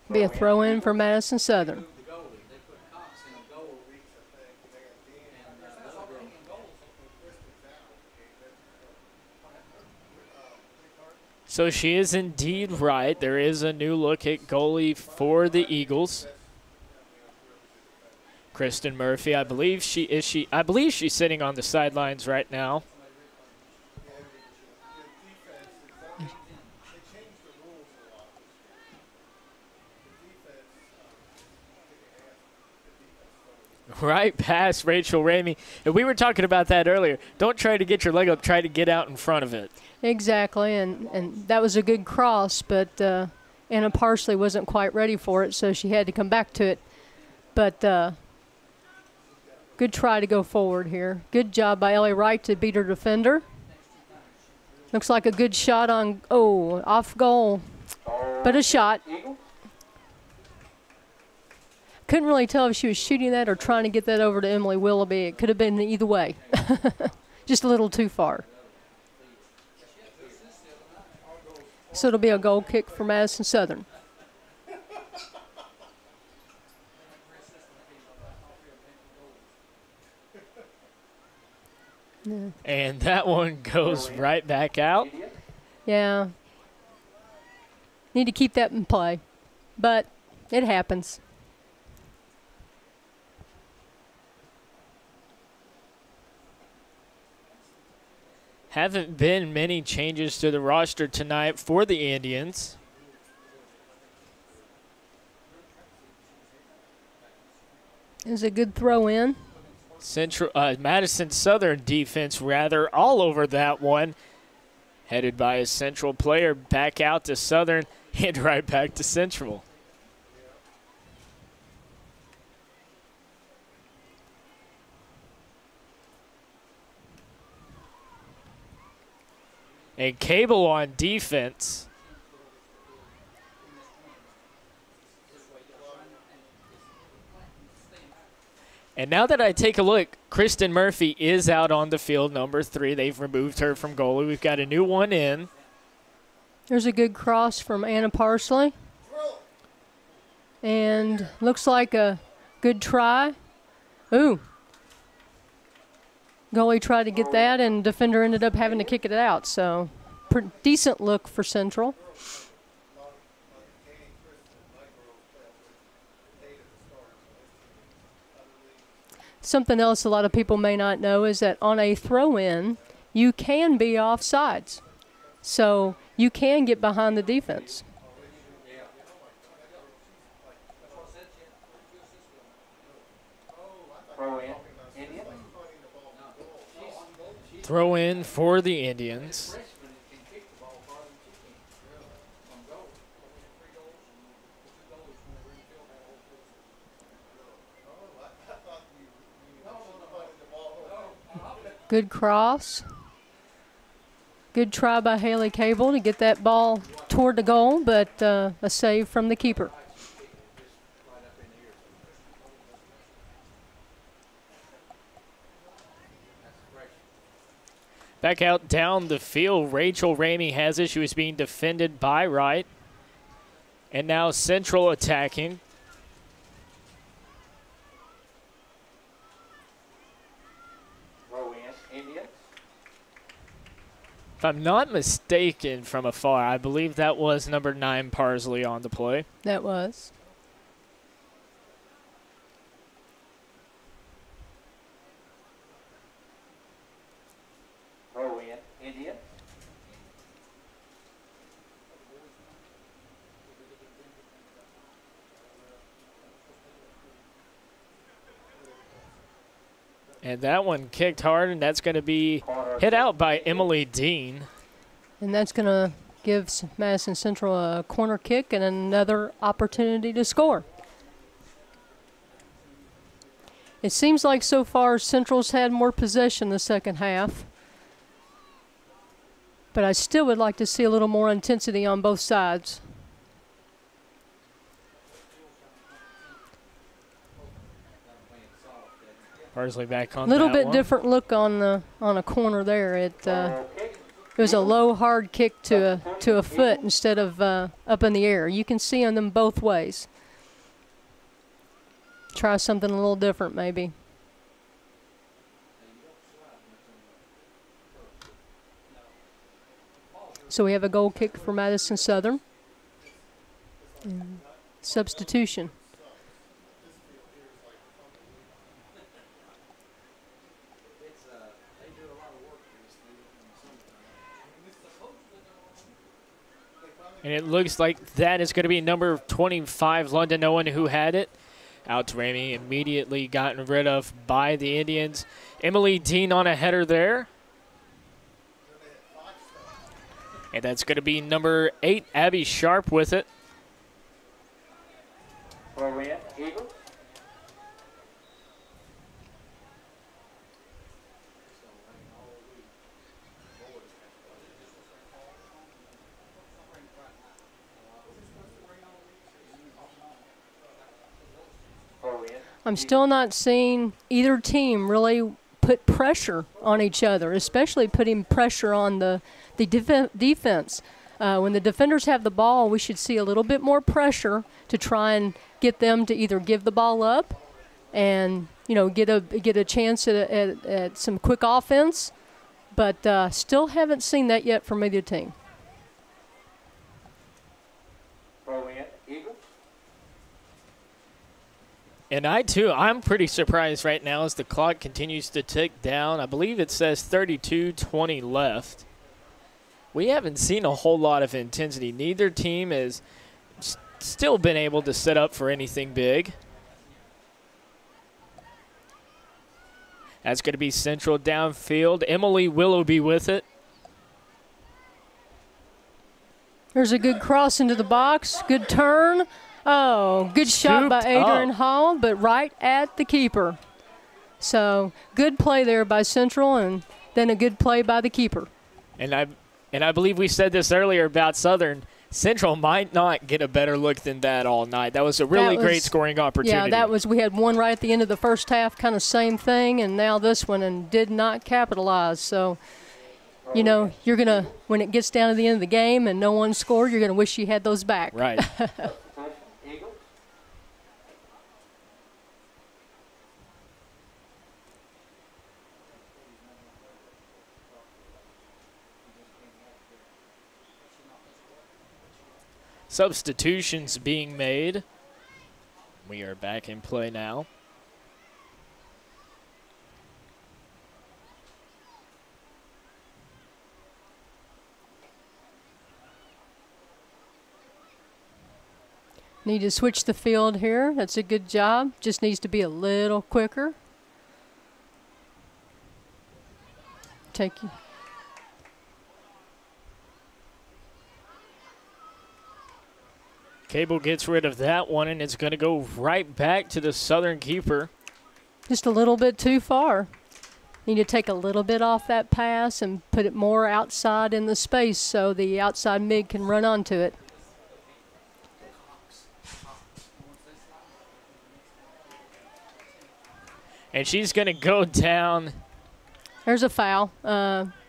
Speaker 6: Be a throw-in for Madison Southern.
Speaker 5: So she is indeed right. There is a new look at goalie for the Eagles. Kristen Murphy, I believe she's sitting on the sidelines right now. Right past Rachel Ramey. And we were talking about that earlier. Don't try to get your leg up, try to get out in front of it.
Speaker 6: Exactly, and that was a good cross, but Anna Parsley wasn't quite ready for it, so she had to come back to it. But good try to go forward here. Good job by Ellie Wright to beat her defender. Looks like a good shot on, off goal, but a shot. Couldn't really tell if she was shooting that or trying to get that over to Emily Willoughby. It could have been either way. Just a little too far. So it'll be a goal kick for Madison Southern. Yeah.
Speaker 5: And that one goes right back out.
Speaker 6: Yeah. Need to keep that in play. But it happens.
Speaker 5: Haven't been many changes to the roster tonight for the Indians.
Speaker 6: It's a good throw in.
Speaker 5: Madison Southern defense rather all over that one. Headed by a Central player, back out to Southern and right back to Central. And Cable on defense. And now that I take a look, Kristen Murphy is out on the field, number 3. They've removed her from goalie. We've got a new one in.
Speaker 6: There's a good cross from Anna Parsley. And looks like a good try. Ooh. Goalie tried to get that, and defender ended up having to kick it out. So, decent look for Central. Something else a lot of people may not know is that on a throw-in, you can be offsides. So you can get behind the defense.
Speaker 5: Throw in for the Indians.
Speaker 6: Good cross. Good try by Haley Cable to get that ball toward the goal, but a save from the keeper.
Speaker 5: Back out down the field, Rachel Ramey has it. She was being defended by Wright. And now Central attacking. If I'm not mistaken from afar, I believe that was number 9 Parsley on the play.
Speaker 6: That was.
Speaker 2: Throw in, Indian.
Speaker 5: And that one kicked hard, and that's going to be hit out by Emily Dean.
Speaker 6: And that's going to give Madison Central a corner kick and another opportunity to score. It seems like so far Central's had more possession the second half. But I still would like to see a little more intensity on both sides.
Speaker 5: Parsley back on
Speaker 6: A little
Speaker 5: that
Speaker 6: bit
Speaker 5: one.
Speaker 6: different look on a corner there. It was a low, hard kick to a foot instead of up in the air. You can see on them both ways. Try something a little different, maybe. So we have a goal kick for Madison Southern. And substitution.
Speaker 5: And it looks like that is going to be number 25, London Owen, who had it. Out to Ramey, immediately gotten rid of by the Indians. Emily Dean on a header there. And that's going to be number 8, Abby Sharp with it.
Speaker 2: Throw in, Eagles.
Speaker 6: I'm still not seeing either team really put pressure on each other, especially putting pressure on the defense. When the defenders have the ball, we should see a little bit more pressure to try and get them to either give the ball up and get a chance at some quick offense. But still haven't seen that yet from either team.
Speaker 2: Throw in, Eagles.
Speaker 5: And I'm pretty surprised right now as the clock continues to tick down. I believe it says 32:20 left. We haven't seen a whole lot of intensity. Neither team has still been able to set up for anything big. That's going to be Central downfield. Emily Willoughby with it.
Speaker 6: There's a good cross into the box. Good turn. Oh, good shot by Adrian Hall, but right at the keeper. So good play there by Central, and then a good play by the keeper.
Speaker 5: And I believe we said this earlier about Southern. Central might not get a better look than that all night. That was a really great scoring opportunity.
Speaker 6: Yeah, we had one right at the end of the first half, kind of same thing, and now this one, and did not capitalize. So, you're going to, when it gets down to the end of the game and no one scored, you're going to wish you had those back.
Speaker 5: Right. Substitutions being made. We are back in play now.
Speaker 6: Need to switch the field here. That's a good job. Just needs to be a little quicker. Take you.
Speaker 5: Cable gets rid of that one, and it's going to go right back to the Southern keeper.
Speaker 6: Just a little bit too far. Need to take a little bit off that pass and put it more outside in the space so the outside mid can run onto it.
Speaker 5: And she's going to go down.
Speaker 6: There's a foul.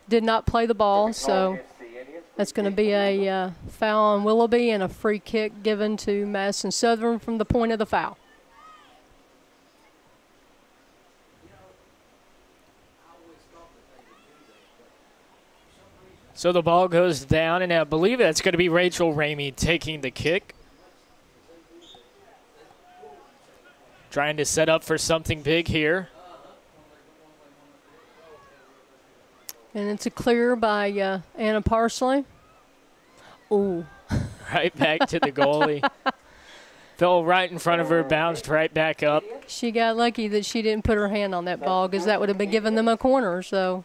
Speaker 6: Did not play the ball, so that's going to be a foul on Willoughby and a free kick given to Madison Southern from the point of the foul.
Speaker 5: So the ball goes down, and I believe that's going to be Rachel Ramey taking the kick. Trying to set up for something big here.
Speaker 6: And it's a clear by Anna Parsley. Ooh.
Speaker 5: Right back to the goalie. Fell right in front of her, bounced right back up.
Speaker 6: She got lucky that she didn't put her hand on that ball because that would have been giving them a corner. So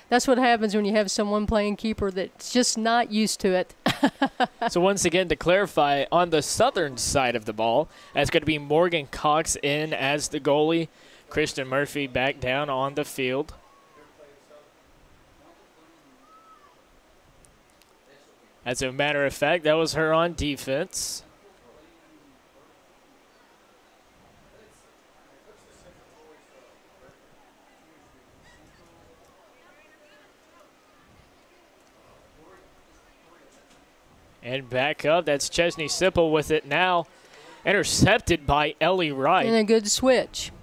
Speaker 6: that's what happens when you have someone playing keeper that's just not used to it.
Speaker 5: So once again, to clarify, on the Southern side of the ball, that's going to be Morgan Cox in as the goalie. Kristen Murphy back down on the field. As a matter of fact, that was her on defense. And back up, that's Chesney Sipple with it now. Intercepted by Ellie Wright.
Speaker 6: And a good switch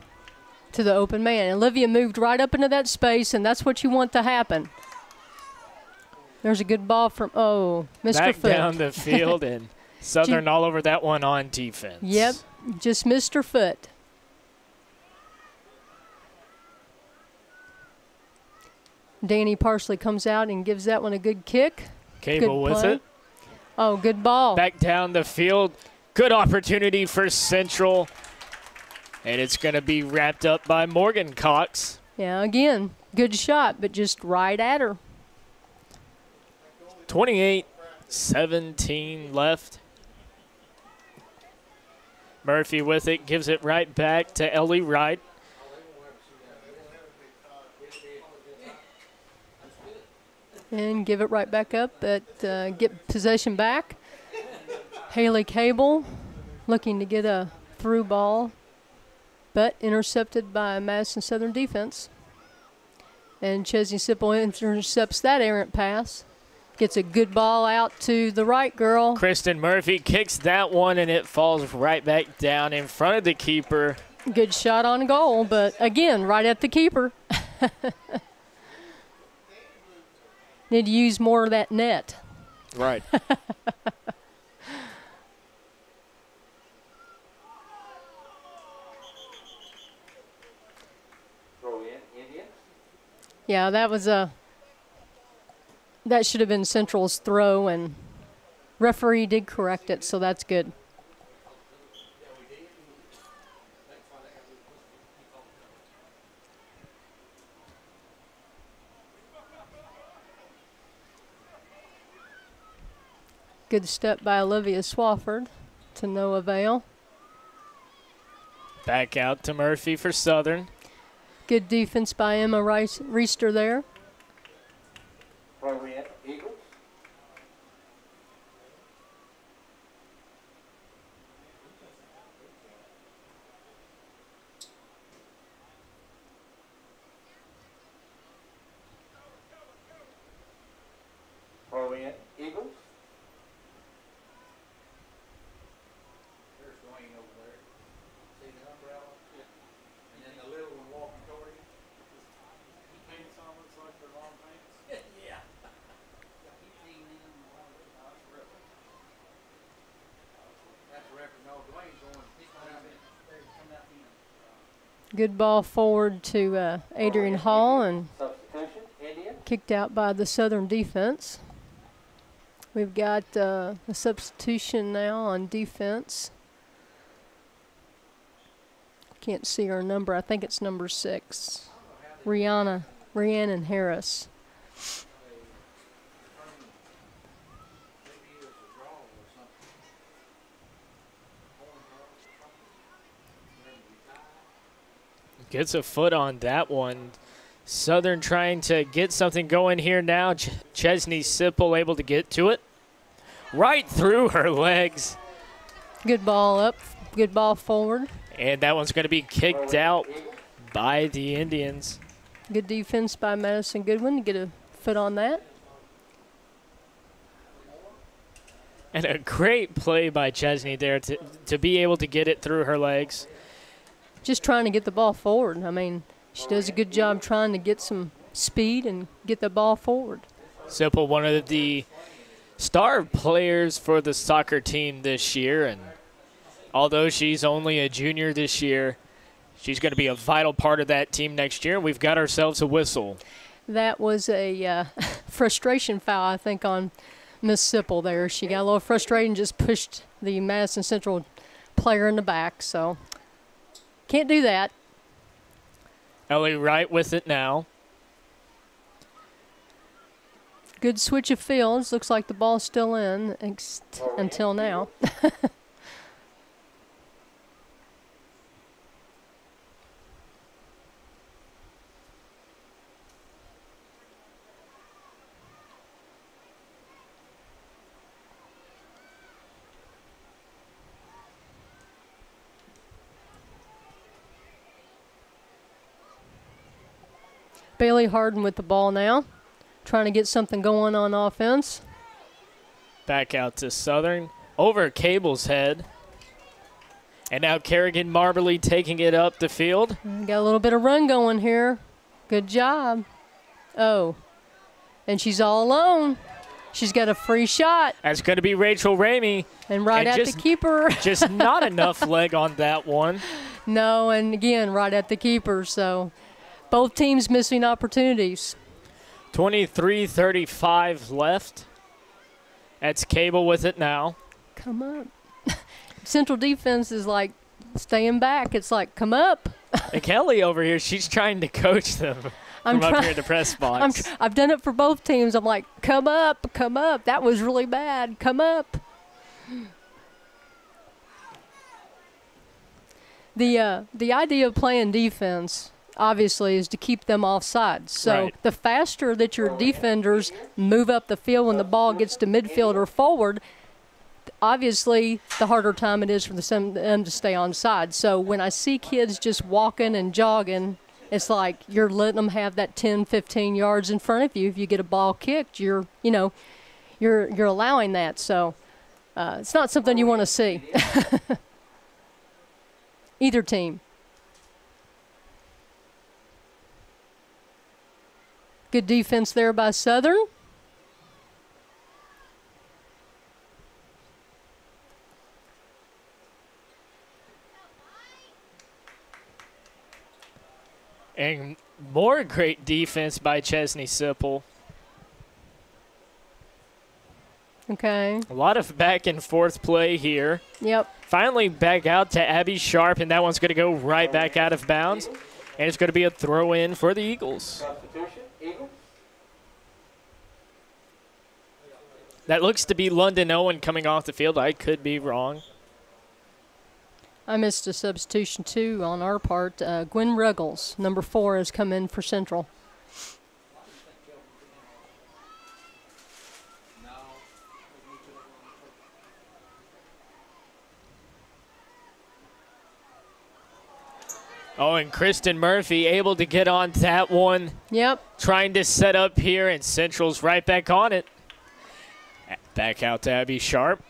Speaker 6: to the open man. Olivia moved right up into that space, and that's what you want to happen. There's a good ball from, Mr.
Speaker 5: Back
Speaker 6: Foot.
Speaker 5: down the field, and Southern all over that one on defense.
Speaker 6: Yep, just Mr. Foot. Danny Parsley comes out and gives that one a good kick.
Speaker 5: Cable with it.
Speaker 6: Oh, good ball.
Speaker 5: Back down the field. Good opportunity for Central. And it's going to be wrapped up by Morgan Cox.
Speaker 6: Yeah, again, good shot, but just right at her.
Speaker 5: 28-17 left. Murphy with it, gives it right back to Ellie Wright.
Speaker 6: And give it right back up, but get possession back. Haley Cable looking to get a through ball, but intercepted by Madison Southern defense. And Chesney Sipple intercepts that errant pass. Gets a good ball out to the right girl.
Speaker 5: Kristen Murphy kicks that one, and it falls right back down in front of the keeper.
Speaker 6: Good shot on goal, but again, right at the keeper. Need to use more of that net.
Speaker 5: Right.
Speaker 2: Throw in Indians.
Speaker 6: Yeah, that was that should have been Central's throw, and referee did correct it, so that's good. Good step by Olivia Swafford to no avail.
Speaker 5: Back out to Murphy for Southern.
Speaker 6: Good defense by Emma Reister there.
Speaker 2: Throw in Eagles. Throw in Eagles. There's Dwayne over there. See the umbrella? Yeah. And then the little one walking toward you. He paints on looks like they're long pants. Yeah. That's the record. No, Dwayne's going. He's coming out in. He's coming out in.
Speaker 6: Good ball forward to Adrian Hall, and
Speaker 2: Substitution, Indian.
Speaker 6: kicked out by the Southern defense. We've got a substitution now on defense. Can't see her number. I think it's number 6. Rhiannon Harris.
Speaker 5: Gets a foot on that one. Southern trying to get something going here now. Chesney Sipple able to get to it. Right through her legs.
Speaker 6: Good ball up. Good ball forward.
Speaker 5: And that one's going to be kicked out by the Indians.
Speaker 6: Good defense by Madison Goodwin to get a foot on that.
Speaker 5: And a great play by Chesney there to be able to get it through her legs.
Speaker 6: Just trying to get the ball forward. I mean, she does a good job trying to get some speed and get the ball forward.
Speaker 5: Sipple, one of the star players for the soccer team this year, and although she's only a junior this year, she's going to be a vital part of that team next year. We've got ourselves a whistle.
Speaker 6: That was a frustration foul, I think, on Miss Sipple there. She got a little frustrated and just pushed the Madison Central player in the back, so can't do that.
Speaker 5: Ellie Wright with it now.
Speaker 6: Good switch of fields. Looks like the ball's still in until now. Bailey Harden with the ball now, trying to get something going on offense.
Speaker 5: Back out to Southern, over Cable's head. And now Kerrigan Marberly taking it up the field.
Speaker 6: Got a little bit of run going here. Good job. Oh, and she's all alone. She's got a free shot.
Speaker 5: That's going to be Rachel Ramey.
Speaker 6: And right at the keeper.
Speaker 5: Just not enough leg on that one.
Speaker 6: No, and again, right at the keeper, so both teams missing opportunities.
Speaker 5: 23:35 left. That's Cable with it now.
Speaker 6: Come up. Central defense is like staying back. It's like, come up.
Speaker 5: And Kelly over here, she's trying to coach them from up here in the press box.
Speaker 6: I've done it for both teams. I'm like, come up, come up. That was really bad. Come up. The idea of playing defense, obviously, is to keep them offside. So
Speaker 5: right.
Speaker 6: The faster that your defenders move up the field when the ball gets to midfield or forward, obviously the harder time it is for them to stay on side. So when I see kids just walking and jogging, it's like you're letting them have that 10, 15 yards in front of you. If you get a ball kicked, you're allowing that. So it's not something you want to see. Either team. Good defense there by Southern.
Speaker 5: And more great defense by Chesney Sipple.
Speaker 6: Okay.
Speaker 5: A lot of back and forth play here.
Speaker 6: Yep.
Speaker 5: Finally back out to Abby Sharp, and that one's going to go right back out of bounds. And it's going to be a throw-in for the Eagles. That looks to be London Owen coming off the field. I could be wrong.
Speaker 6: I missed a substitution, too, on our part. Gwen Ruggles, number 4, has come in for Central.
Speaker 5: Oh, and Kristen Murphy able to get on that one.
Speaker 6: Yep.
Speaker 5: Trying to set up here, and Central's right back on it. Back out to Abby Sharp.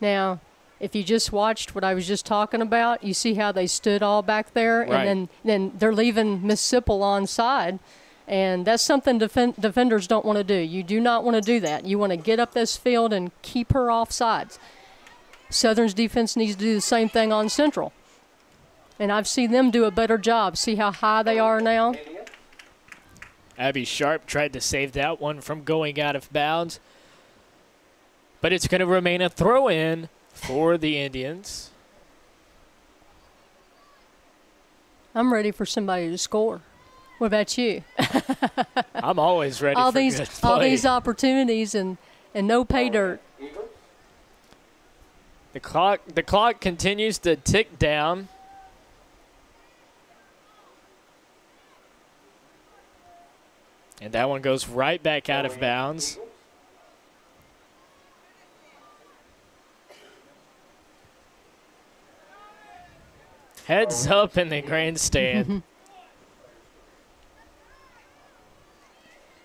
Speaker 6: Now, if you just watched what I was just talking about, you see how they stood all back there,
Speaker 5: right.
Speaker 6: And then they're leaving Miss Sipple on side. And that's something defenders don't want to do. You do not want to do that. You want to get up this field and keep her off sides. Southern's defense needs to do the same thing on Central. And I've seen them do a better job. See how high they are now?
Speaker 5: Abby Sharp tried to save that one from going out of bounds. But it's going to remain a throw-in for the Indians.
Speaker 6: I'm ready for somebody to score. What about you?
Speaker 5: I'm always ready for good play.
Speaker 6: All these opportunities and no pay dirt.
Speaker 5: The clock continues to tick down. And that one goes right back out of bounds. Heads up in the grandstand.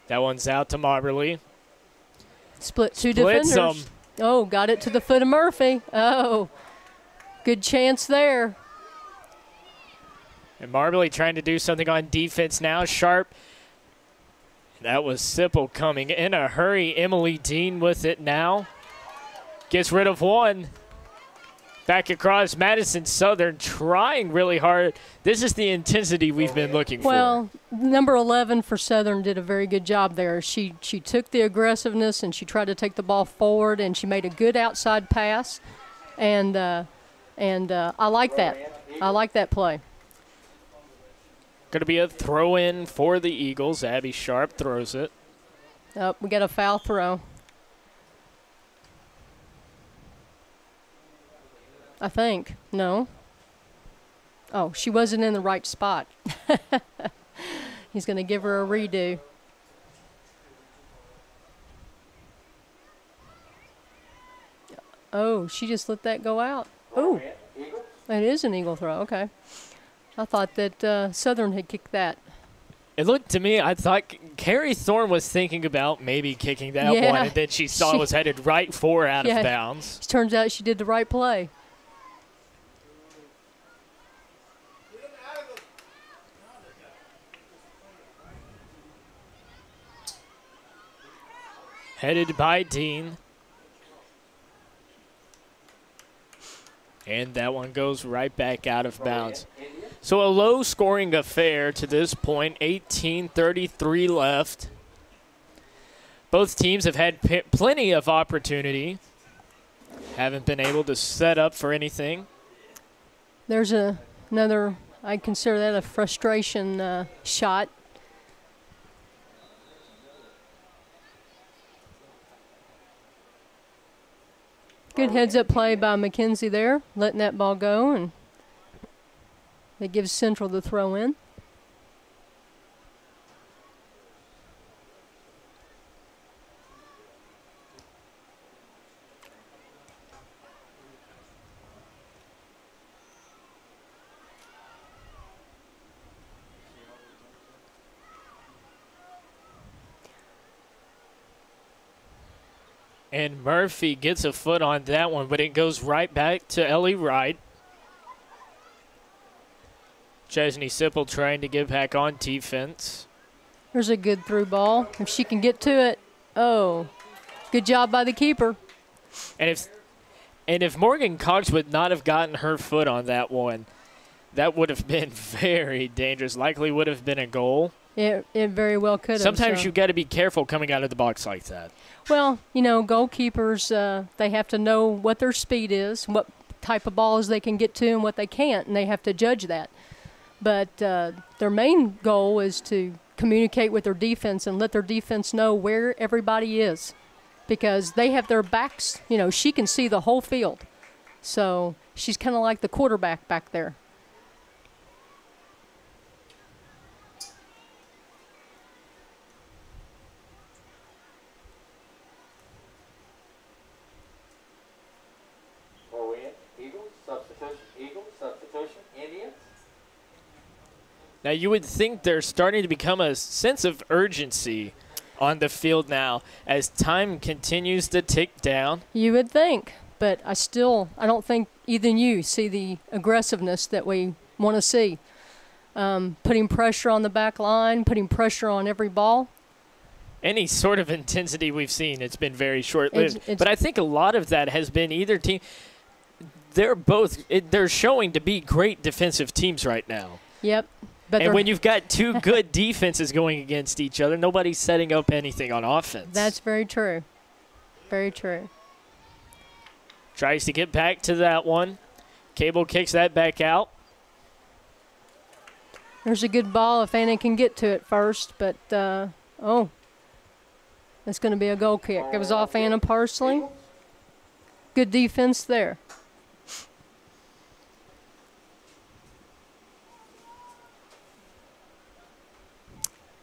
Speaker 5: That one's out to Marberly.
Speaker 6: Split two
Speaker 5: Splits
Speaker 6: defenders. Oh, got it to the foot of Murphy. Oh, good chance there.
Speaker 5: And Marberly trying to do something on defense now. Sharp. That was Sipple coming in a hurry. Emily Dean with it now. Gets rid of one. Back across Madison Southern trying really hard. This is the intensity we've been looking for.
Speaker 6: Well, number 11 for Southern did a very good job there. She took the aggressiveness and she tried to take the ball forward, and she made a good outside pass. And I like that. I like that play.
Speaker 5: Going to be a throw-in for the Eagles. Abby Sharp throws it.
Speaker 6: Oh, we got a foul throw. I think. No. Oh, she wasn't in the right spot. He's going to give her a redo. Oh, she just let that go out. Oh, it is an eagle throw. Okay. I thought that Southern had kicked that.
Speaker 5: It looked to me, I thought Carrie Thorne was thinking about maybe kicking that one, and then she saw it was headed right for out of bounds.
Speaker 6: Turns out she did the right play.
Speaker 5: Headed by Dean. And that one goes right back out of bounds. So a low-scoring affair to this point, 18:33 left. Both teams have had plenty of opportunity. Haven't been able to set up for anything.
Speaker 6: There's another, I consider that a frustration shot. Good heads-up play by McKenzie there, letting that ball go, and that gives Central the throw in.
Speaker 5: And Murphy gets a foot on that one, but it goes right back to Ellie Wright. Chesney Sipple trying to get back on defense.
Speaker 6: There's a good through ball. If she can get to it, oh, good job by the keeper.
Speaker 5: And if Morgan Cox would not have gotten her foot on that one, that would have been very dangerous. Likely would have been a goal.
Speaker 6: It very well could have.
Speaker 5: Sometimes you've got to be careful coming out of the box like that.
Speaker 6: Well, you know, goalkeepers, they have to know what their speed is, what type of balls they can get to and what they can't, and they have to judge that. But their main goal is to communicate with their defense and let their defense know where everybody is, because they have their backs. You know, she can see the whole field. So she's kind of like the quarterback back there.
Speaker 5: Now, you would think there's starting to become a sense of urgency on the field now as time continues to tick down.
Speaker 6: You would think, but I don't think even you see the aggressiveness that we want to see. Putting pressure on the back line, putting pressure on every ball.
Speaker 5: Any sort of intensity we've seen, it's been very short-lived. But I think a lot of that has been either team. They're showing to be great defensive teams right now.
Speaker 6: Yep. But
Speaker 5: and when you've got two good defenses going against each other, nobody's setting up anything on offense.
Speaker 6: That's very true. Very true.
Speaker 5: Tries to get back to that one. Cable kicks that back out.
Speaker 6: There's a good ball if Anna can get to it first, but, oh. That's going to be a goal kick. It was off Anna Parsley. Good defense there.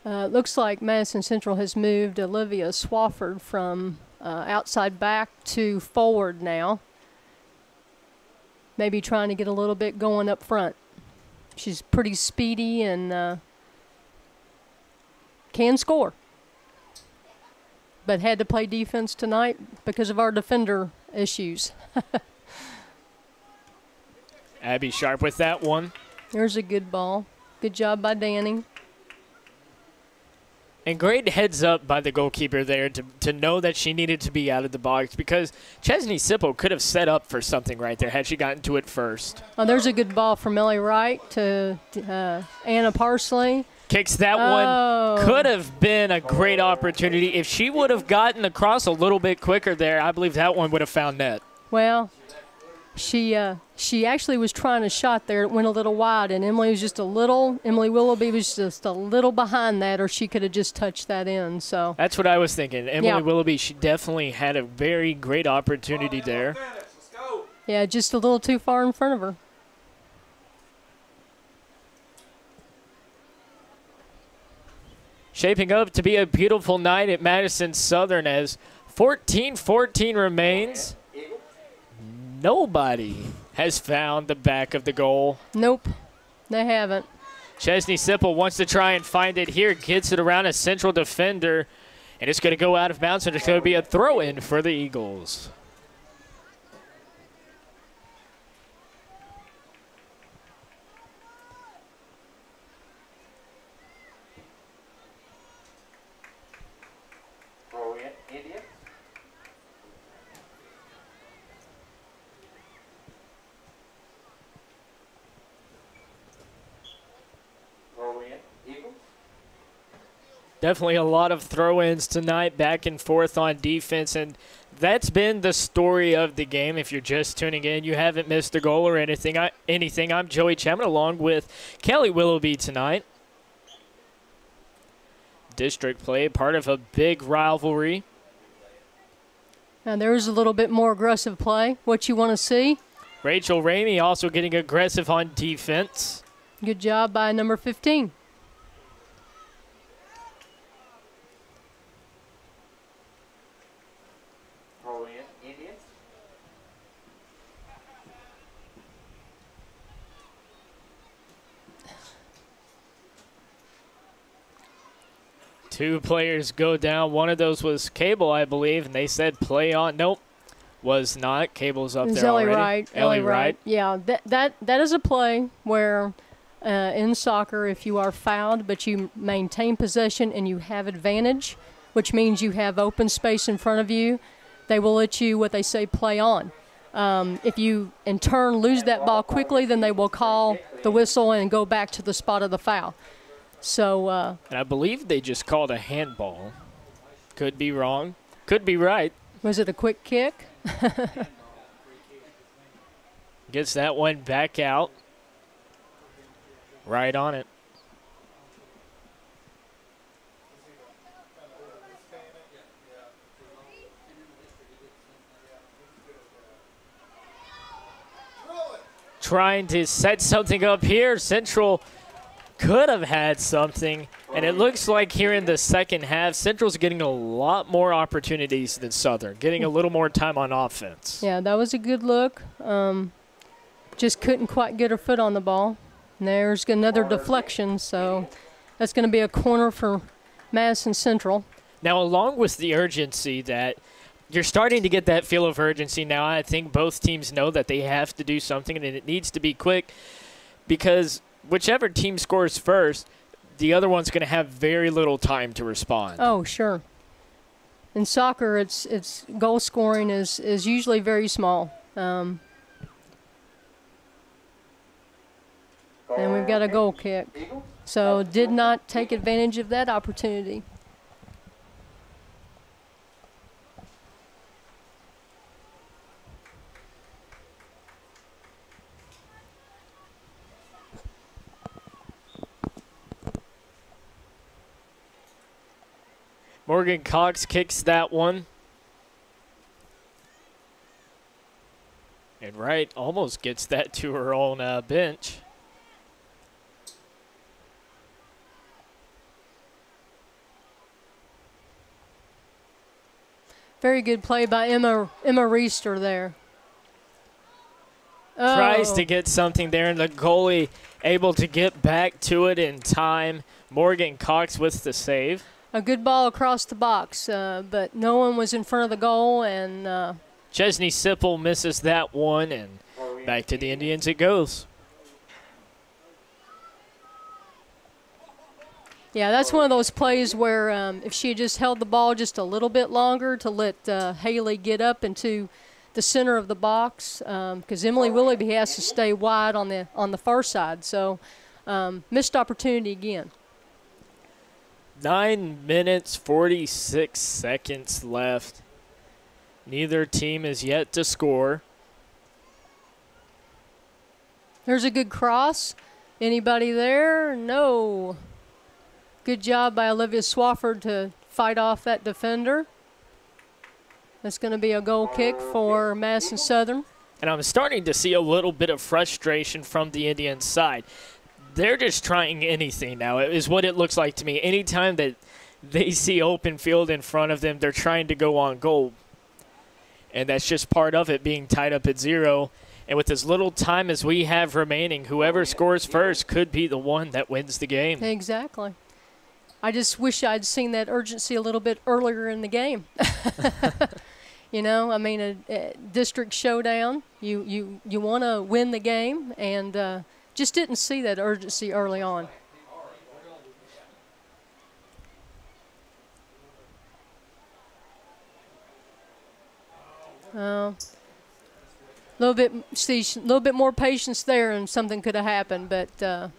Speaker 6: Looks like Madison Central has moved Olivia Swafford from outside back to forward now. Maybe trying to get a little bit going up front. She's pretty speedy and can score. But had to play defense tonight because of our defender issues.
Speaker 5: Abby Sharp with that one.
Speaker 6: There's a good ball. Good job by Danny.
Speaker 5: And great heads up by the goalkeeper there to know that she needed to be out of the box, because Chesney Sipple could have set up for something right there had she gotten to it first.
Speaker 6: Oh, there's a good ball from Ellie Wright to Anna Parsley.
Speaker 5: Kicks that one. Could have been a great opportunity. If she would have gotten across a little bit quicker there, I believe that one would have found net.
Speaker 6: Well, she actually was trying a shot there. It went a little wide, and Emily Willoughby was just a little behind that, or she could have just touched that in. So
Speaker 5: that's what I was thinking. Emily Willoughby, she definitely had a very great opportunity there.
Speaker 6: Yeah, just a little too far in front of her.
Speaker 5: Shaping up to be a beautiful night at Madison Southern as 14-14 remains. Nobody has found the back of the goal.
Speaker 6: Nope, they haven't.
Speaker 5: Chesney Sipple wants to try and find it here, gets it around a central defender, and it's going to go out of bounds, and it's going to be a throw-in for the Eagles. Definitely a lot of throw-ins tonight, back and forth on defense, and that's been the story of the game. If you're just tuning in, you haven't missed a goal or anything. I'm Joey Chapman along with Kelly Willoughby tonight. District play, part of a big rivalry.
Speaker 6: Now there's a little bit more aggressive play. What you want to see?
Speaker 5: Rachel Ramey also getting aggressive on defense.
Speaker 6: Good job by number 15.
Speaker 5: Two players go down. One of those was Cable, I believe, and they said play on. Nope, was not. Cable's up there already.
Speaker 6: Ellie Wright. Yeah, that is a play where in soccer, if you are fouled but you maintain possession and you have advantage, which means you have open space in front of you, they will let you, what they say, play on. If you, in turn, lose that ball quickly, then they will call the whistle and go back to the spot of the foul. So,
Speaker 5: and I believe they just called a handball. Could be wrong. Could be right.
Speaker 6: Was it a quick kick?
Speaker 5: Gets that one back out. Right on it. Trying to set something up here. Central could have had something, and it looks like here in the second half, Central's getting a lot more opportunities than Southern, getting a little more time on offense.
Speaker 6: Yeah, that was a good look. Just couldn't quite get her foot on the ball. And there's another deflection, so that's going to be a corner for Madison Central.
Speaker 5: Now, along with the urgency that you're starting to get that feel of urgency now, I think both teams know that they have to do something, and it needs to be quick, because whichever team scores first, the other one's going to have very little time to respond.
Speaker 6: Oh, sure. In soccer, it's goal scoring is usually very small. And we've got a goal kick. So did not take advantage of that opportunity.
Speaker 5: Morgan Cox kicks that one. And Wright almost gets that to her own bench.
Speaker 6: Very good play by Emma Reister there.
Speaker 5: Tries to get something there, and the goalie able to get back to it in time. Morgan Cox with the save.
Speaker 6: A good ball across the box, but no one was in front of the goal, and
Speaker 5: Chesney Sipple misses that one, and back to the Indians it goes.
Speaker 6: Yeah, that's one of those plays where if she had just held the ball just a little bit longer to let Haley get up into the center of the box, because Emily Willoughby has to stay wide on the far side. So missed opportunity again.
Speaker 5: 9 minutes, 46 seconds left. Neither team is yet to score.
Speaker 6: There's a good cross. Anybody there? No. Good job by Olivia Swafford to fight off that defender. That's going to be a goal kick for Madison Southern.
Speaker 5: And I'm starting to see a little bit of frustration from the Indians side. They're just trying anything now, is what it looks like to me. Anytime that they see open field in front of them, they're trying to go on goal. And that's just part of it, being tied up at 0. And with as little time as we have remaining, whoever scores first could be the one that wins the game.
Speaker 6: Exactly. I just wish I'd seen that urgency a little bit earlier in the game. You know, I mean, a district showdown, you want to win the game, and just didn't see that urgency early on. A little bit more patience there, and something could have happened. But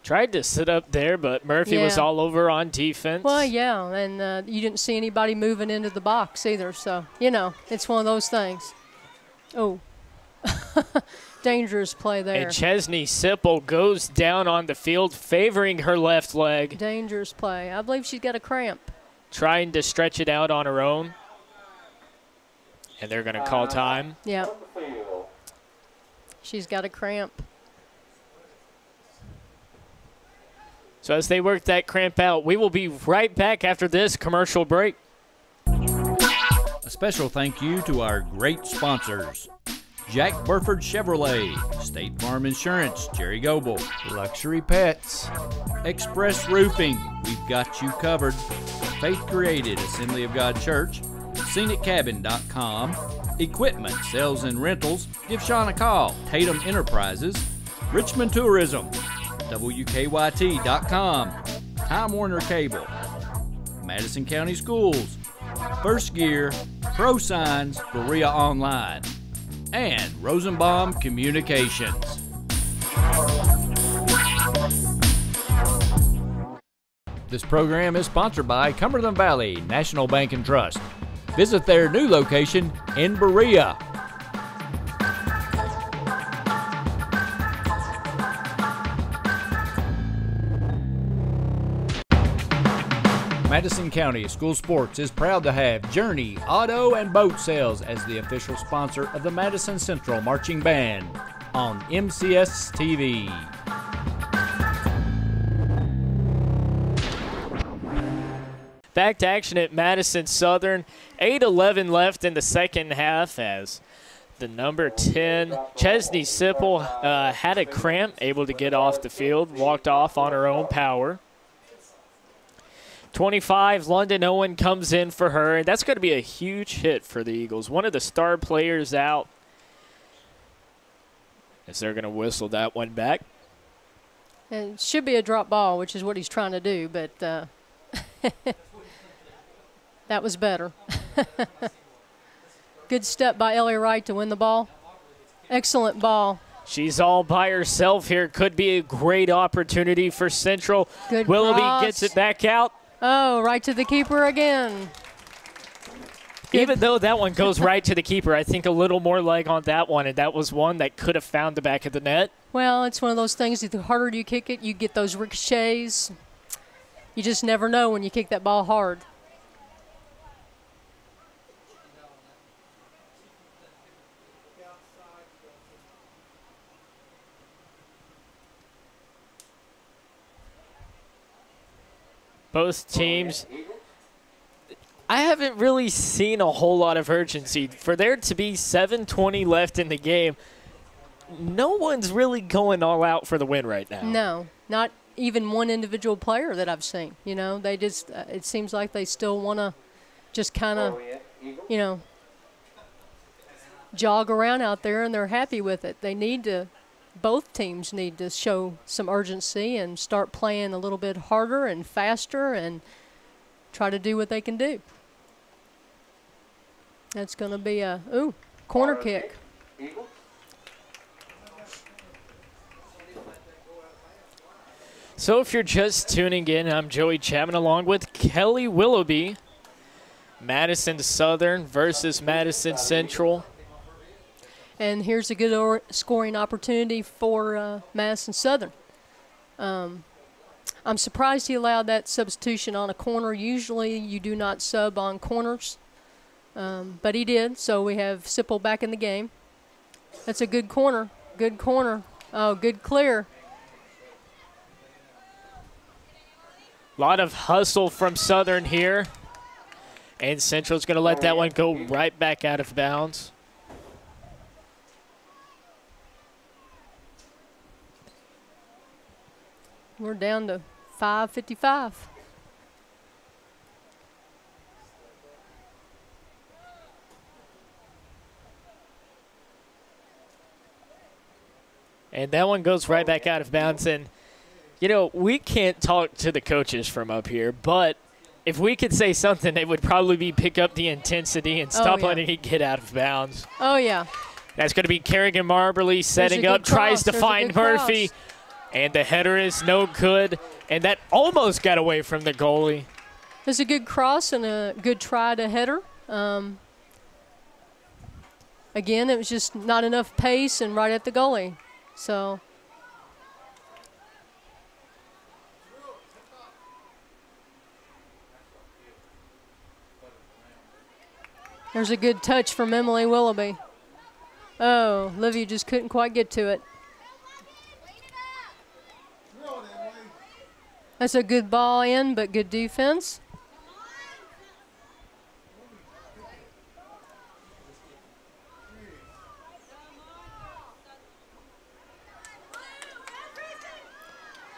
Speaker 5: tried to sit up there, but Murphy was all over on defense.
Speaker 6: Well, yeah, and you didn't see anybody moving into the box either. So you know, it's one of those things. Oh. Dangerous play there.
Speaker 5: And Chesney Sipple goes down on the field, favoring her left leg.
Speaker 6: Dangerous play. I believe she's got a cramp.
Speaker 5: Trying to stretch it out on her own. And they're going to call time.
Speaker 6: Yeah. She's got a cramp.
Speaker 5: So as they work that cramp out, we will be right back after this commercial break.
Speaker 1: A special thank you to our great sponsors. Jack Burford Chevrolet, State Farm Insurance, Jerry Goebel, Luxury Pets, Express Roofing, we've got you covered, Faith Created, Assembly of God Church, ScenicCabin.com, Equipment, Sales and Rentals, give Sean a call, Tatum Enterprises, Richmond Tourism, WKYT.com, Time Warner Cable, Madison County Schools, First Gear, Pro Signs, Berea Online, and Rosenbaum Communications. This program is sponsored by Cumberland Valley National Bank and Trust. Visit their new location in Berea. Madison County School Sports is proud to have Journey Auto and Boat Sales as the official sponsor of the Madison Central Marching Band on MCHS TV.
Speaker 5: Back to action at Madison Southern. 8:11 left in the second half as the number 10, Chesney Sipple, had a cramp, able to get off the field, walked off on her own power. 25, London Owen comes in for her, and that's going to be a huge hit for the Eagles. One of the star players out, as they're going to whistle that one back.
Speaker 6: It should be a drop ball, which is what he's trying to do, but that was better. Good step by Ellie Wright to win the ball. Excellent ball.
Speaker 5: She's all by herself here. Could be a great opportunity for Central.
Speaker 6: Good
Speaker 5: Willoughby
Speaker 6: cross.
Speaker 5: gets it back out.
Speaker 6: Oh, right to the keeper again.
Speaker 5: Even though that one goes right to the keeper, I think a little more leg on that one, and that was one that could have found the back of the net.
Speaker 6: Well, it's one of those things, the harder you kick it, you get those ricochets. You just never know when you kick that ball hard.
Speaker 5: Both teams, I haven't really seen a whole lot of urgency. For there to be 7:20 left in the game, no one's really going all out for the win right now.
Speaker 6: No, not even one individual player that I've seen. You know, they just, it seems like they still want to just kind of, you know, jog around out there, and they're happy with it. They need to, both teams need to show some urgency and start playing a little bit harder and faster and try to do what they can do. That's going to be a, corner kick.
Speaker 5: So if you're just tuning in, I'm Joey Chapman along with Kelly Willoughby. Madison Southern versus Madison Central.
Speaker 6: And here's a good scoring opportunity for Madison Southern. I'm surprised he allowed that substitution on a corner. Usually you do not sub on corners, but he did, so we have Sipple back in the game. That's a good corner. Good corner. Oh, good clear.
Speaker 5: A lot of hustle from Southern here. And Central's going to let that one go right back out of bounds.
Speaker 6: We're down to 5:55.
Speaker 5: And that one goes right back out of bounds. And, you know, we can't talk to the coaches from up here, but if we could say something, it would probably be pick up the intensity and stop letting it get out of bounds.
Speaker 6: Oh, yeah.
Speaker 5: That's going to be Kerrigan Marberly setting up, tries to find Murphy. And the header is no good. And that almost got away from the goalie.
Speaker 6: There's a good cross and a good try to header. Again, it was just not enough pace and right at the goalie. So there's a good touch from Emily Willoughby. Oh, Livia just couldn't quite get to it. That's a good ball in, but good defense.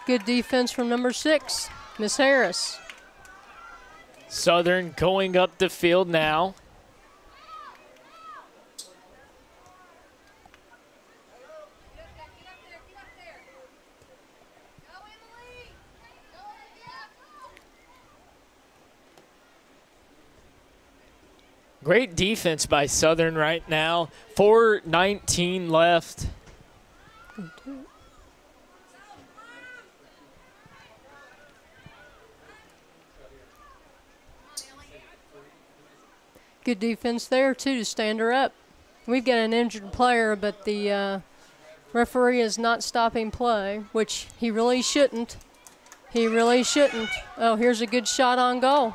Speaker 6: Good defense from number 6, Miss Harris.
Speaker 5: Southern going up the field now. Great defense by Southern right now. 4:19 left.
Speaker 6: Good defense there, too, to stand her up. We've got an injured player, but the referee is not stopping play, which he really shouldn't. He really shouldn't. Oh, here's a good shot on goal.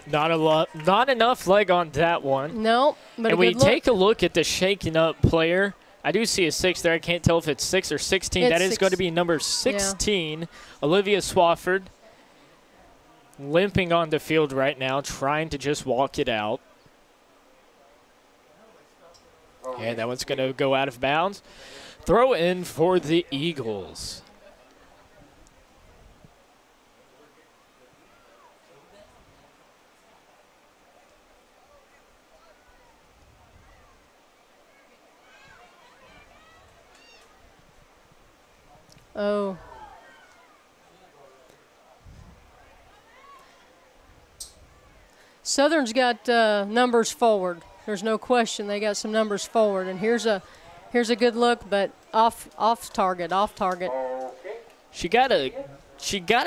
Speaker 5: Not enough leg on that one.
Speaker 6: No, but
Speaker 5: and we take a look at the shaken up player. I do see a 6 there. I can't tell if it's 6 or 16. That is going to be number 16, Olivia Swafford, limping on the field right now, trying to just walk it out. And that one's going to go out of bounds. Throw in for the Eagles.
Speaker 6: Oh. Southern's got numbers forward. There's no question they got some numbers forward. And here's a good look, but off target.
Speaker 5: She got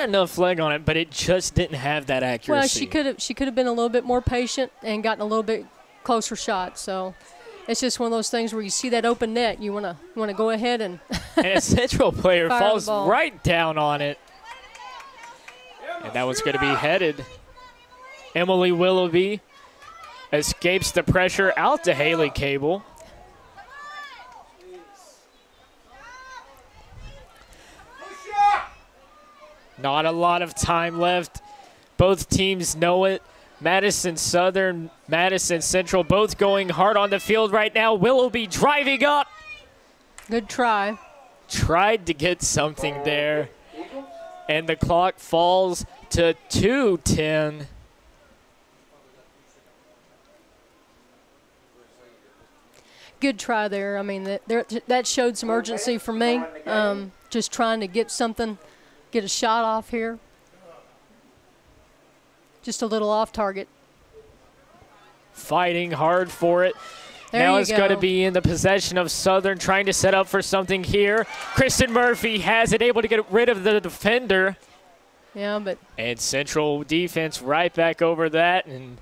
Speaker 5: enough leg on it, but it just didn't have that accuracy.
Speaker 6: Well, she could have been a little bit more patient and gotten a little bit closer shot. So it's just one of those things where you see that open net, you want to go ahead and
Speaker 5: and a Central player
Speaker 6: fire
Speaker 5: falls
Speaker 6: the ball.
Speaker 5: right down on it. And that one's going to be headed. Emily Willoughby escapes the pressure out to Haley Cable. Not a lot of time left. Both teams know it. Madison Southern, Madison Central, both going hard on the field right now. Willoughby driving up.
Speaker 6: Good try.
Speaker 5: Tried to get something there. And the clock falls to 2:10.
Speaker 6: Good try there. I mean, that showed some urgency for me. Just trying to get a shot off here. Just a little off target.
Speaker 5: Fighting hard for it.
Speaker 6: There
Speaker 5: now
Speaker 6: you
Speaker 5: it's
Speaker 6: go.
Speaker 5: going to be in the possession of Southern, trying to set up for something here. Kristen Murphy has it, able to get rid of the defender.
Speaker 6: Yeah, but
Speaker 5: And Central defense right back over that and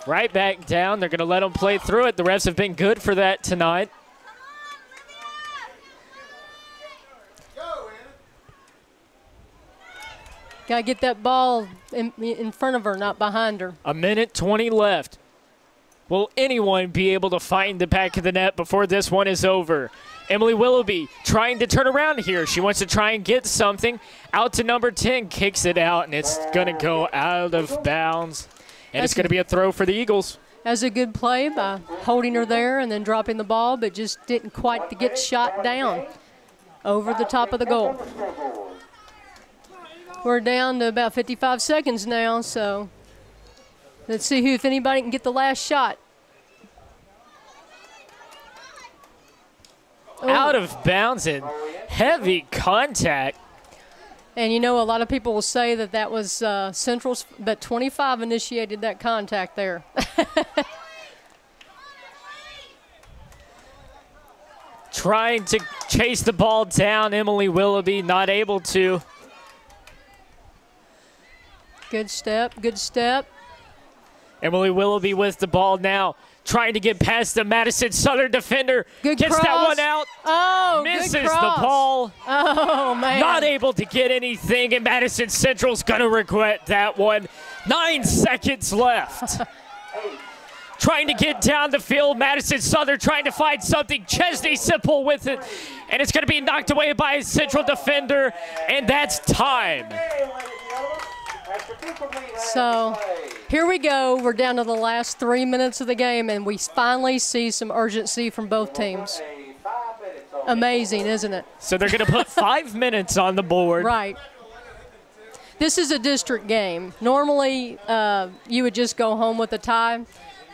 Speaker 5: right back down. They're going to let them play through it. The refs have been good for that tonight.
Speaker 6: got to get that ball in front of her, not behind her.
Speaker 5: A minute 20 left. Will anyone be able to find the back of the net before this one is over? Emily Willoughby trying to turn around here. She wants to try and get something. Out to number 10, kicks it out, and it's going to go out of bounds. And it's going to be a throw for the Eagles.
Speaker 6: That's a good play by holding her there and then dropping the ball, but just didn't quite get shot down over the top of the goal. We're down to about 55 seconds now, so let's see if anybody can get the last shot.
Speaker 5: Out of bounds and heavy contact.
Speaker 6: And you know, a lot of people will say that was Central's, but 25 initiated that contact there.
Speaker 5: Trying to chase the ball down, Emily Willoughby not able to.
Speaker 6: Good step, good step.
Speaker 5: Emily Willoughby with the ball now, trying to get past the Madison Southern defender.
Speaker 6: Good
Speaker 5: Gets
Speaker 6: cross.
Speaker 5: that one out.
Speaker 6: Oh,
Speaker 5: Misses
Speaker 6: good
Speaker 5: the
Speaker 6: cross.
Speaker 5: ball.
Speaker 6: Oh, man.
Speaker 5: Not able to get anything, and Madison Central's going to regret that one. 9 seconds left. Trying to get down the field. Madison Southern trying to find something. Chesney Simple with it. And it's going to be knocked away by a Central defender. And that's time.
Speaker 6: So here we go. We're down to the last 3 minutes of the game, and we finally see some urgency from both teams. Amazing, isn't it?
Speaker 5: So they're going to put 5 minutes on the board.
Speaker 6: Right. This is a district game. Normally, you would just go home with a tie,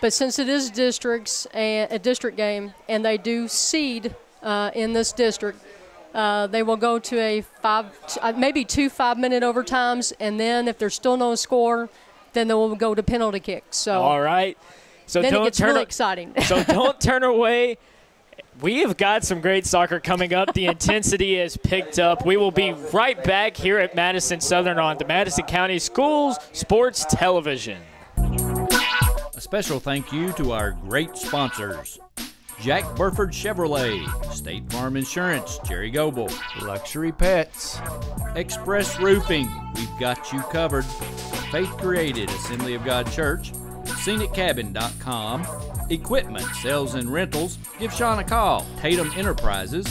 Speaker 6: but since it is districts and a district game, and they do seed in this district, they will go to maybe 2 5-minute overtimes, and then if there's still no score, then they will go to penalty kicks. So
Speaker 5: all right. So
Speaker 6: then
Speaker 5: don't
Speaker 6: it gets
Speaker 5: turn
Speaker 6: really exciting.
Speaker 5: So don't turn away. We have got some great soccer coming up. The intensity has picked up. We will be right back here at Madison Southern on the Madison County Schools Sports Television.
Speaker 1: A special thank you to our great sponsors: Jack Burford Chevrolet, State Farm Insurance, Jerry Goble, Luxury Pets, Express Roofing, we've got you covered, Faith Created, Assembly of God Church, ScenicCabin.com, Equipment, Sales and Rentals, give Sean a call, Tatum Enterprises,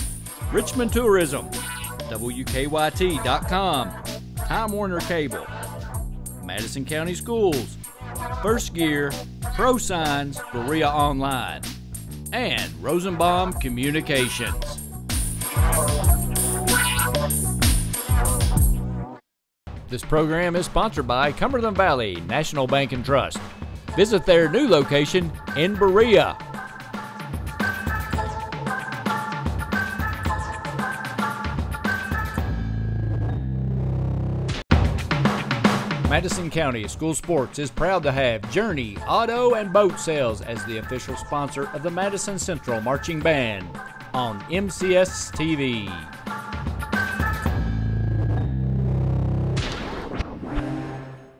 Speaker 1: Richmond Tourism, WKYT.com, Time Warner Cable, Madison County Schools, First Gear, Pro Signs, Berea Online, and Rosenbaum Communications. This program is sponsored by Cumberland Valley National Bank and Trust. Visit their new location in Berea. Madison County School Sports is proud to have Journey Auto and Boat Sales as the official sponsor of the Madison Central Marching Band. on MCS TV.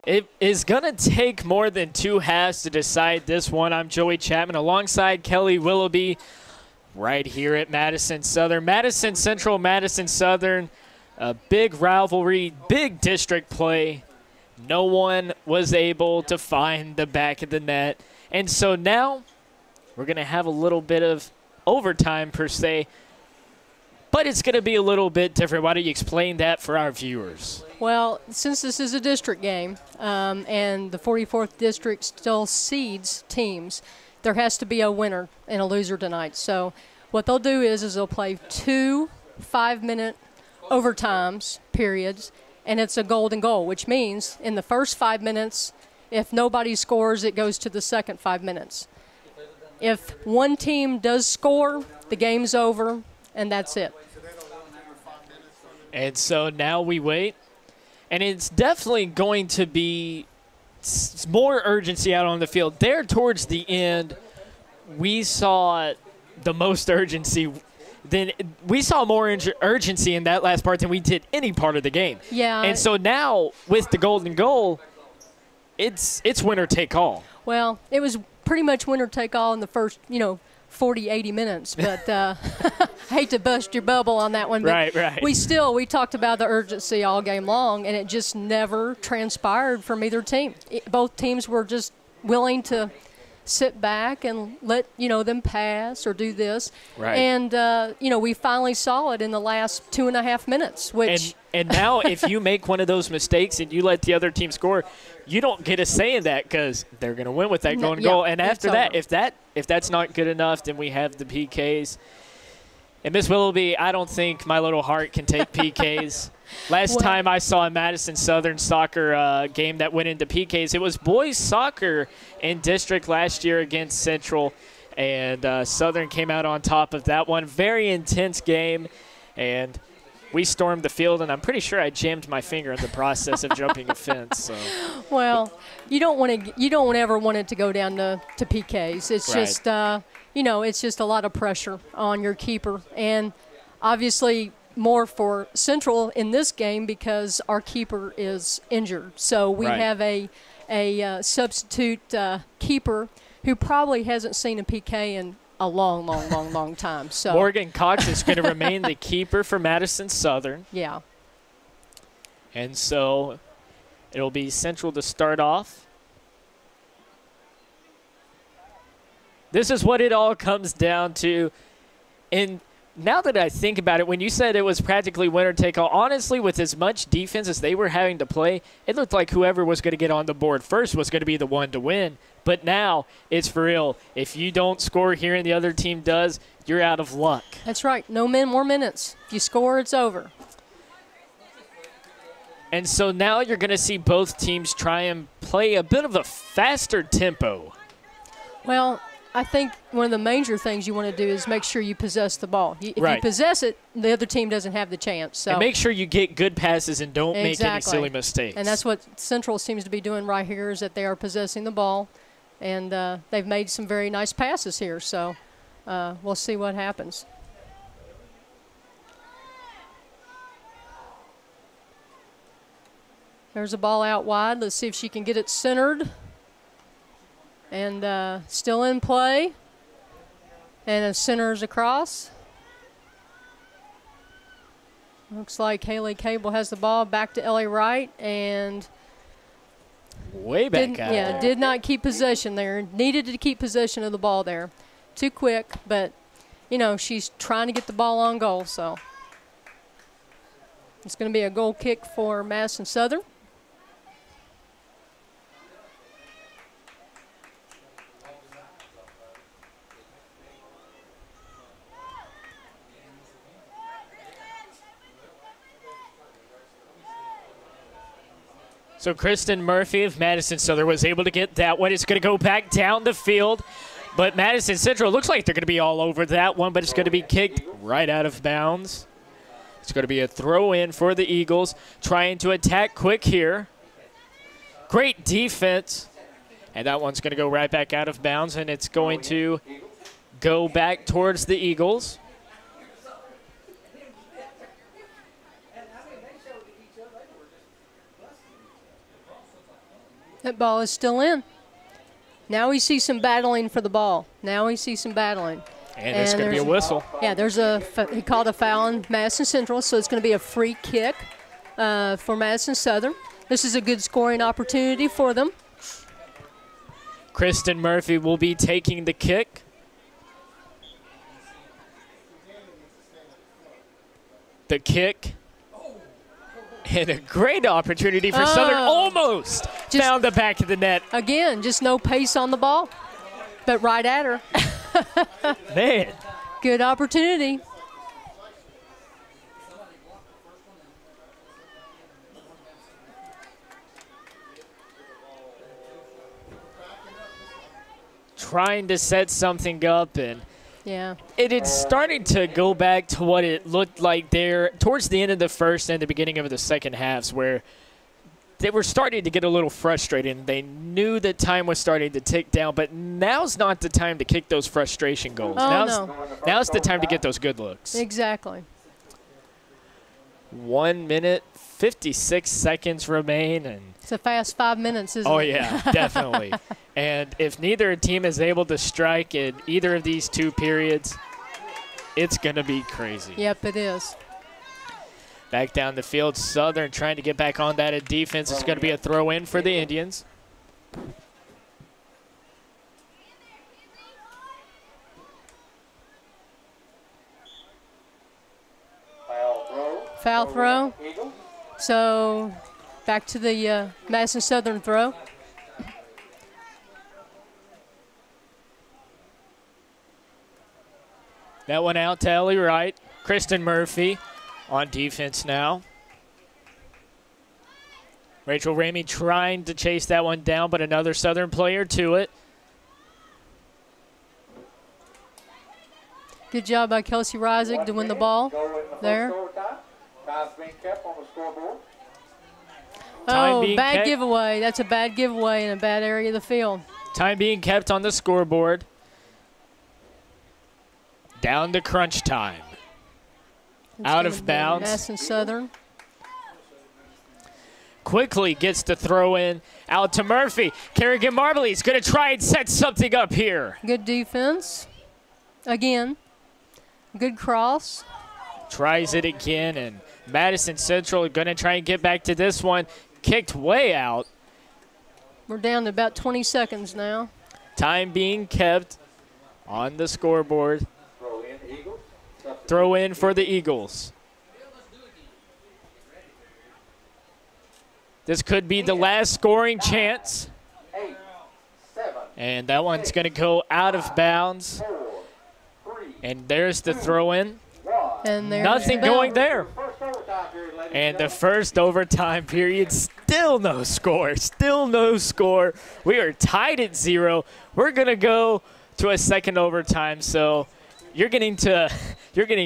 Speaker 5: It is going to take more than 2 halves to decide this one. I'm Joey Chapman alongside Kelly Willoughby right here at Madison Southern. Madison Central, Madison Southern, a big rivalry, big district play. No one was able to find the back of the net. And so now we're going to have a little bit of overtime per se, but it's going to be a little bit different. Why don't you explain that for our viewers?
Speaker 6: Well, since this is a district game and the 44th district still seeds teams, there has to be a winner and a loser tonight. So what they'll do is they'll play 2 5-minute overtimes periods, and it's a golden goal, which means in the first 5 minutes, if nobody scores, it goes to the second 5 minutes. If one team does score, the game's over, and that's it.
Speaker 5: And so now we wait. And it's definitely going to be more urgency out on the field. There towards the end, we saw the most urgency. We saw more urgency in that last part than we did any part of the game.
Speaker 6: Yeah.
Speaker 5: And so now with the golden goal, it's winner take all.
Speaker 6: Well, it was pretty much winner take all in the first, 40, 80 minutes. But I hate to bust your bubble on that one. But
Speaker 5: right.
Speaker 6: We talked about the urgency all game long, and it just never transpired from either team. Both teams were just willing to sit back and let, them pass or do this.
Speaker 5: Right.
Speaker 6: And, we finally saw it in the last 2.5 minutes, which –
Speaker 5: And now if you make one of those mistakes and you let the other team score, you don't get a say in that because they're going to win with that golden goal. And after that, if that's not good enough, then we have the PKs. And Miss Willoughby, I don't think my little heart can take PKs. Last time I saw a Madison Southern soccer game that went into PKs, it was boys soccer in district last year against Central. And Southern came out on top of that one. Very intense game. And we stormed the field, and I'm pretty sure I jammed my finger in the process of jumping a fence. So.
Speaker 6: Well, you don't ever want it to go down to PKs. It's
Speaker 5: Right.
Speaker 6: just it's just a lot of pressure on your keeper, and obviously more for Central in this game because our keeper is injured. So we
Speaker 5: Right.
Speaker 6: have a substitute keeper who probably hasn't seen a PK in a long time. So
Speaker 5: Morgan Cox is going to remain the keeper for Madison Southern.
Speaker 6: yeah.
Speaker 5: And so it'll be Central to start off. This is what it all comes down to. And now that I think about it, when you said it was practically winner take all, honestly, with as much defense as they were having to play, it looked like whoever was going to get on the board first was going to be the one to win. But now it's for real. If you don't score here and the other team does, you're out of luck.
Speaker 6: That's right. No more minutes. If you score, it's over.
Speaker 5: And so now you're going to see both teams try and play a bit of a faster tempo.
Speaker 6: Well, I think one of the major things you want to do is make sure you possess the ball. If
Speaker 5: Right.
Speaker 6: you possess it, the other team doesn't have the chance. So
Speaker 5: And make sure you get good passes and don't make any
Speaker 6: Exactly.
Speaker 5: silly mistakes.
Speaker 6: And that's what Central seems to be doing right here is that they are possessing the ball. And they've made some very nice passes here. So we'll see what happens. There's a ball out wide. Let's see if she can get it centered. And still in play. And it centers across. Looks like Haley Cable has the ball back to Ellie Wright. And
Speaker 5: way back out there.
Speaker 6: did not keep possession there. Needed to keep possession of the ball there. Too quick, but, she's trying to get the ball on goal. So it's going to be a goal kick for Madison Southern.
Speaker 5: So Kristen Murphy of Madison Southern was able to get that one. It's going to go back down the field. But Madison Central looks like they're going to be all over that one, but it's going to be kicked right out of bounds. It's going to be a throw in for the Eagles, trying to attack quick here. Great defense. And that one's going to go right back out of bounds, and it's going to go back towards the Eagles.
Speaker 6: That ball is still in. Now we see some battling for the ball. Now we see some battling.
Speaker 5: And it's going to be a whistle.
Speaker 6: Yeah, he called a foul on Madison Central, so it's going to be a free kick for Madison Southern. This is a good scoring opportunity for them.
Speaker 5: Kristen Murphy will be taking the kick. The kick. And a great opportunity for Southern. Almost found the back of the net.
Speaker 6: Again, just no pace on the ball, but right at her.
Speaker 5: Man.
Speaker 6: Good opportunity.
Speaker 5: Trying to set something up, and
Speaker 6: yeah,
Speaker 5: it's starting to go back to what it looked like there towards the end of the first and the beginning of the second halves, where they were starting to get a little frustrated. They knew that time was starting to tick down, but now's not the time to kick those frustration goals. Now's the time to get those good looks.
Speaker 6: Exactly.
Speaker 5: 1 minute, 56 seconds remain, and
Speaker 6: it's a fast 5 minutes, isn't it?
Speaker 5: Oh, yeah, definitely. And if neither team is able to strike in either of these two periods, it's going to be crazy.
Speaker 6: Yep, it is.
Speaker 5: Back down the field, Southern trying to get back on that at defense. It's going to be a throw-in for the Indians.
Speaker 6: Foul throw. So back to the Madison Southern throw.
Speaker 5: That one out to Ellie Wright. Kristen Murphy on defense now. Rachel Ramey trying to chase that one down, but another Southern player to it.
Speaker 6: Good job by Kelsey Reisig to win the ball there. Oh, bad giveaway. That's a bad giveaway in a bad area of the field.
Speaker 5: Time being kept on the scoreboard. Down to crunch time. Out of bounds.
Speaker 6: Madison Southern.
Speaker 5: Quickly gets the throw in. Out to Murphy. Kerrigan Marbley's going to try and set something up here.
Speaker 6: Good defense. Again. Good cross.
Speaker 5: Tries it again, and Madison Central going to try and get back to this one. Kicked way out.
Speaker 6: We're down to about 20 seconds now.
Speaker 5: Time being kept on the scoreboard. Throw in for the Eagles. This could be the last scoring chance. And that one's going to go out of bounds. And there's the throw in.
Speaker 6: And
Speaker 5: nothing going there. And the first overtime period, still no score. Still no score. We are tied at 0. We're going to go to a second overtime. So you're getting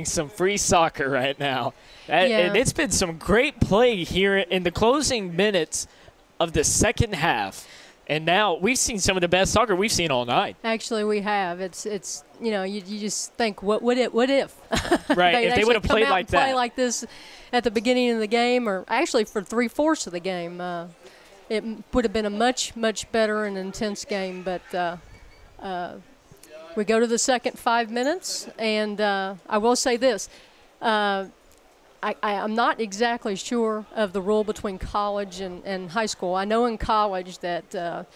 Speaker 5: some free soccer right now. And it's been some great play here in the closing minutes of the second half. And now we've seen some of the best soccer we've seen all night.
Speaker 6: Actually, we have. It's you just think, what if?
Speaker 5: Right, if they would have played like that.
Speaker 6: Play like this at the beginning of the game, or actually for 3/4 of the game, it would have been a much, much better and intense game. But we go to the second 5 minutes, and I will say this. I'm not exactly sure of the rule between college and high school. I know in college that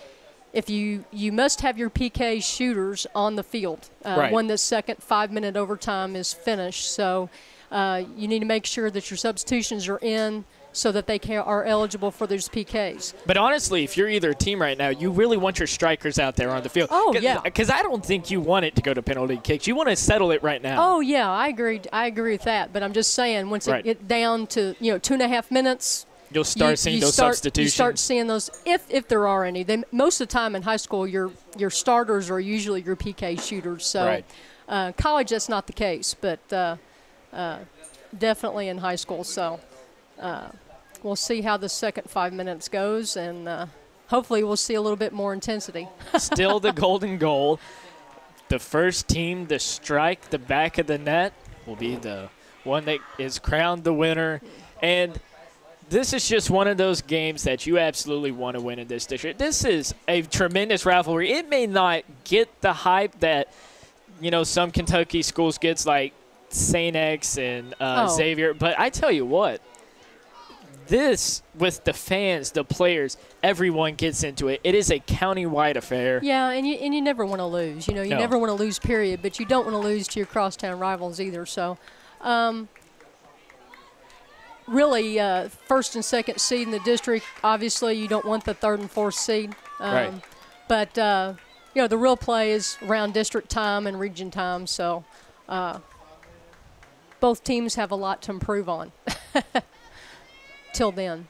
Speaker 6: if you must have your PK shooters on the field when the second 5-minute overtime is finished. So you need to make sure that your substitutions are in so that they are eligible for those PKs.
Speaker 5: But honestly, if you're either team right now, you really want your strikers out there on the field.
Speaker 6: Oh, yeah.
Speaker 5: Because I don't think you want it to go to penalty kicks. You want to settle it right now.
Speaker 6: Oh, yeah, I agree with that. But I'm just saying, once it gets down to 2.5 minutes,
Speaker 5: you'll start seeing those substitutions.
Speaker 6: You start seeing those, if there are any. Most of the time in high school, your starters are usually your PK shooters. So college, that's not the case, but definitely in high school. So we'll see how the second 5 minutes goes, and hopefully we'll see a little bit more intensity.
Speaker 5: Still the golden goal. The first team to strike the back of the net will be the one that is crowned the winner. And this is just one of those games that you absolutely want to win in this district. This is a tremendous rivalry. It may not get the hype that, some Kentucky schools gets, like St. X and Xavier. But I tell you what, this, with the fans, the players, everyone gets into it. It is a county-wide affair.
Speaker 6: Yeah, and you never want to lose. You never want to lose, period. But you don't want to lose to your crosstown rivals either. So, really, first and second seed in the district, obviously you don't want the third and fourth seed.
Speaker 5: Right.
Speaker 6: But, the real play is around district time and region time. So both teams have a lot to improve on till then.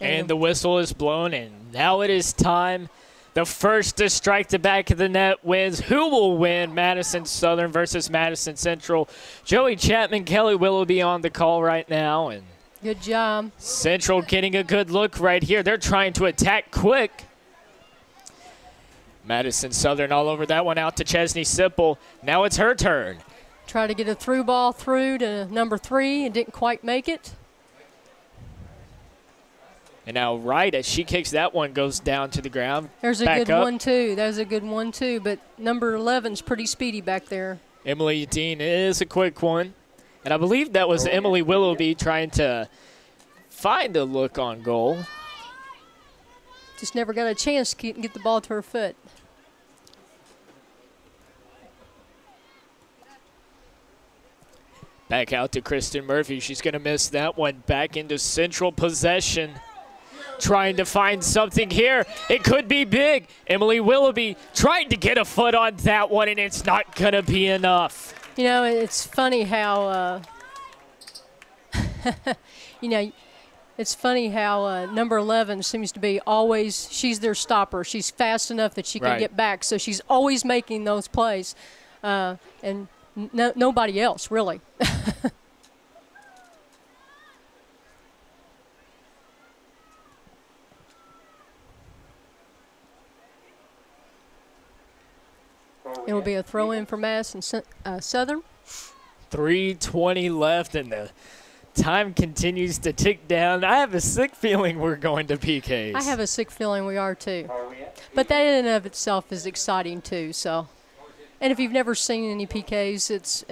Speaker 5: And the whistle is blown, and now it is time. The first to strike the back of the net wins. Who will win Madison Southern versus Madison Central? Joey Chapman, Kelly Willoughby on the call right now. And
Speaker 6: good job.
Speaker 5: Central getting a good look right here. They're trying to attack quick. Madison Southern all over that one, out to Chesney Sipple. Now it's her turn.
Speaker 6: Try to get a through ball through to number 3 and didn't quite make it.
Speaker 5: And now Wright, as she kicks that one, goes down to the ground.
Speaker 6: There's a good one, too. There's a good one, too. But number 11's pretty speedy back there.
Speaker 5: Emily Dean is a quick one. And I believe that was Emily Willoughby trying to find a look on goal.
Speaker 6: Just never got a chance to get the ball to her foot.
Speaker 5: Back out to Kristen Murphy. She's going to miss that one. Back into Central possession. Trying to find something here. It could be big. Emily Willoughby trying to get a foot on that one, and it's not going to be enough.
Speaker 6: It's funny how, it's funny how number 11 seems to be always, she's their stopper. She's fast enough that she can get back, so she's always making those plays. And nobody else, really. It will be a throw-in for Madison Southern.
Speaker 5: 3:20 left, and the time continues to tick down. I have a sick feeling we're going to PKs.
Speaker 6: I have a sick feeling we are, too. But that in and of itself is exciting, too. So, and if you've never seen any PKs, it's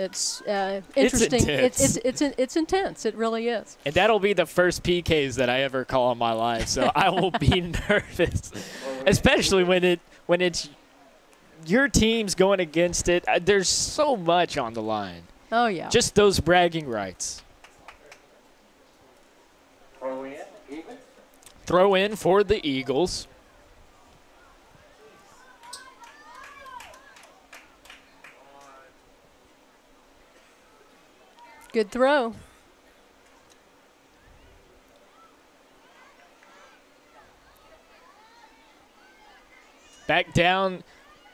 Speaker 6: interesting. It's intense. It really is.
Speaker 5: And that'll be the first PKs that I ever call in my life, so I will be nervous, especially when it's your team's going against it. There's so much on the line.
Speaker 6: Oh, yeah.
Speaker 5: Just those bragging rights. Throw in for the Eagles.
Speaker 6: Good throw.
Speaker 5: Back down.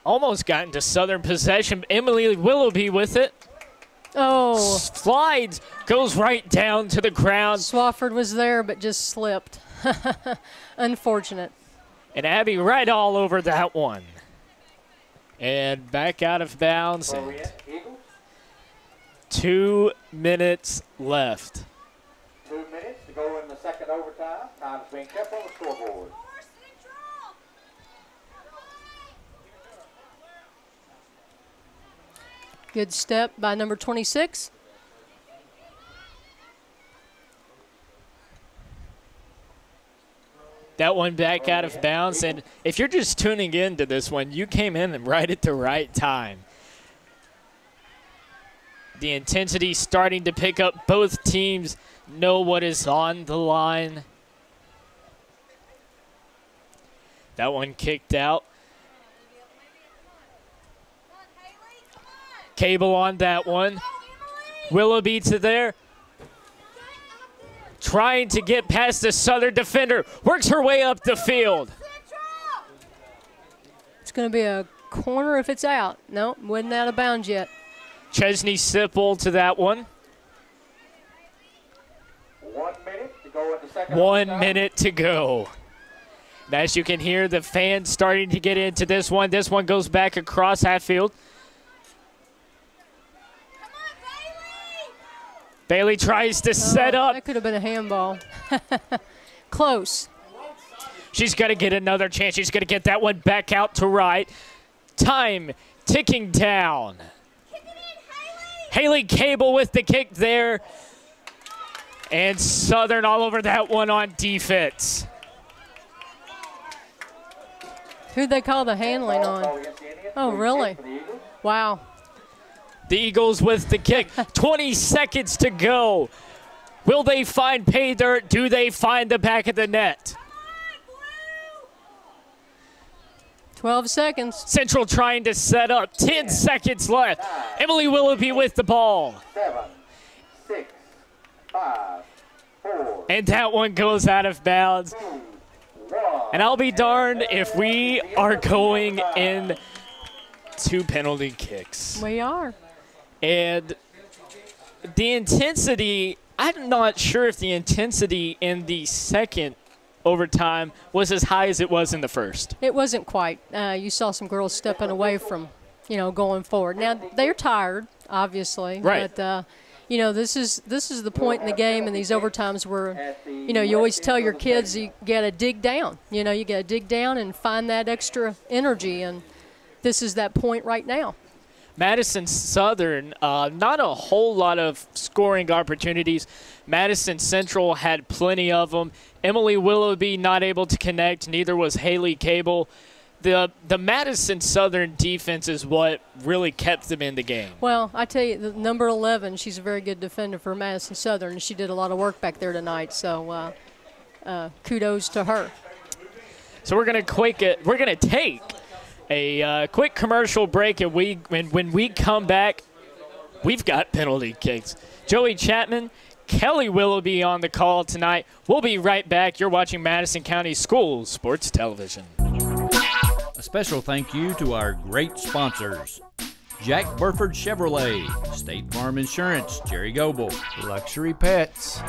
Speaker 5: Almost got into Southern possession. Emily Willoughby with it.
Speaker 6: Oh.
Speaker 5: Slides, goes right down to the ground.
Speaker 6: Swafford was there, but just slipped. Unfortunate.
Speaker 5: And Abby right all over that one. And back out of bounds. And 2 minutes left.
Speaker 2: 2 minutes to go in the second overtime. Time's being kept on the scoreboard.
Speaker 6: Good step by number 26.
Speaker 5: That one back out of bounds. And if you're just tuning in to this one, you came in right at the right time. The intensity starting to pick up. Both teams know what is on the line. That one kicked out. Cable on that one. Willoughby to there. Trying to get past the Southern defender. Works her way up the field.
Speaker 6: It's going to be a corner if it's out. No, wasn't out of bounds yet.
Speaker 5: Chesney Sipple to that one.
Speaker 2: 1 minute to go in the second.
Speaker 5: 1 minute to go. And as you can hear, the fans starting to get into this one. This one goes back across half field. Bailey tries to set up.
Speaker 6: That could have been a handball. Close.
Speaker 5: She's going to get another chance. She's going to get that one back out to right. Time ticking down. Haley Cable with the kick there. And Southern all over that one on defense.
Speaker 6: Who'd they call the handling on? Oh, really? Wow.
Speaker 5: The Eagles with the kick. 20 seconds to go. Will they find pay dirt? Do they find the back of the net?
Speaker 6: 12 seconds.
Speaker 5: Central trying to set up. 10 seconds left. Emily Willoughby with the ball.
Speaker 2: 7, 6, 5, 4.
Speaker 5: And that one goes out of bounds.
Speaker 2: 2, 1.
Speaker 5: And I'll be darned if we are going in 2 penalty kicks.
Speaker 6: We are.
Speaker 5: And the intensity, I'm not sure if the intensity in the second overtime was as high as it was in the first.
Speaker 6: It wasn't quite. You saw some girls stepping away from, going forward. Now, they're tired, obviously.
Speaker 5: Right.
Speaker 6: But, this is the point in the game in these overtimes where, you always tell your kids you got to dig down. You got to dig down and find that extra energy. And this is that point right now.
Speaker 5: Madison Southern, not a whole lot of scoring opportunities. Madison Central had plenty of them. Emily Willoughby not able to connect. Neither was Haley Cable. The Madison Southern defense is what really kept them in the game.
Speaker 6: Well, I tell you, the number 11, she's a very good defender for Madison Southern. She did a lot of work back there tonight, so kudos to her.
Speaker 5: So we're going to take a quick commercial break, and when we come back, we've got penalty kicks. Joey Chapman, Kelly Willoughby on the call tonight. We'll be right back. You're watching Madison County Schools Sports Television.
Speaker 1: A special thank you to our great sponsors: Jack Burford Chevrolet, State Farm Insurance, Jerry Goebel, Luxury Pets,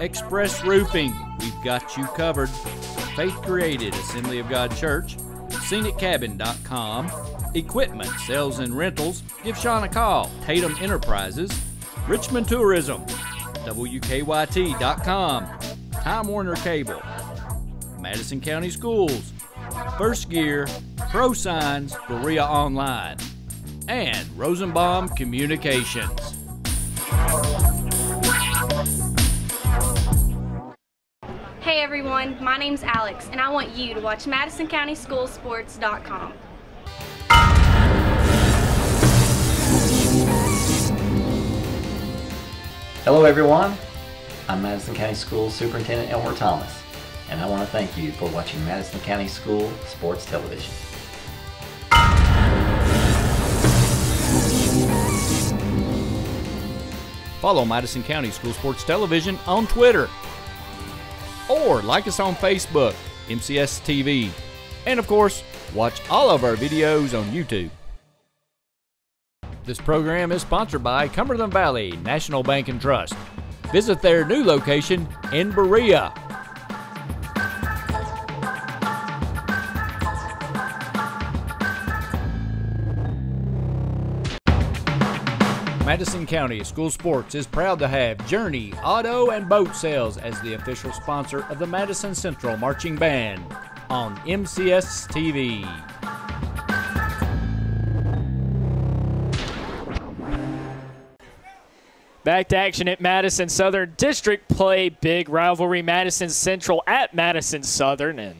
Speaker 1: Express Roofing, we've got you covered, Faith Created, Assembly of God Church, ScenicCabin.com, Equipment, Sales and Rentals, give Sean a call, Tatum Enterprises, Richmond Tourism, WKYT.com, Time Warner Cable, Madison County Schools, First Gear, Pro Signs, Berea Online, and Rosenbaum Communications.
Speaker 3: Hey everyone, my name's Alex, and I want you to watch MadisonCountySchoolSports.com.
Speaker 4: Hello everyone, I'm Madison County Schools Superintendent Elmer Thomas, and I want to thank you for watching Madison County School Sports Television.
Speaker 1: Follow Madison County School Sports Television on Twitter, or like us on Facebook, MCS TV, and of course, watch all of our videos on YouTube. This program is sponsored by Cumberland Valley National Bank and Trust. Visit their new location in Berea. Madison County School Sports is proud to have Journey Auto and Boat Sales as the official sponsor of the Madison Central Marching Band on MCS TV.
Speaker 5: Back to action at Madison Southern. District play, big rivalry. Madison Central at Madison Southern. And,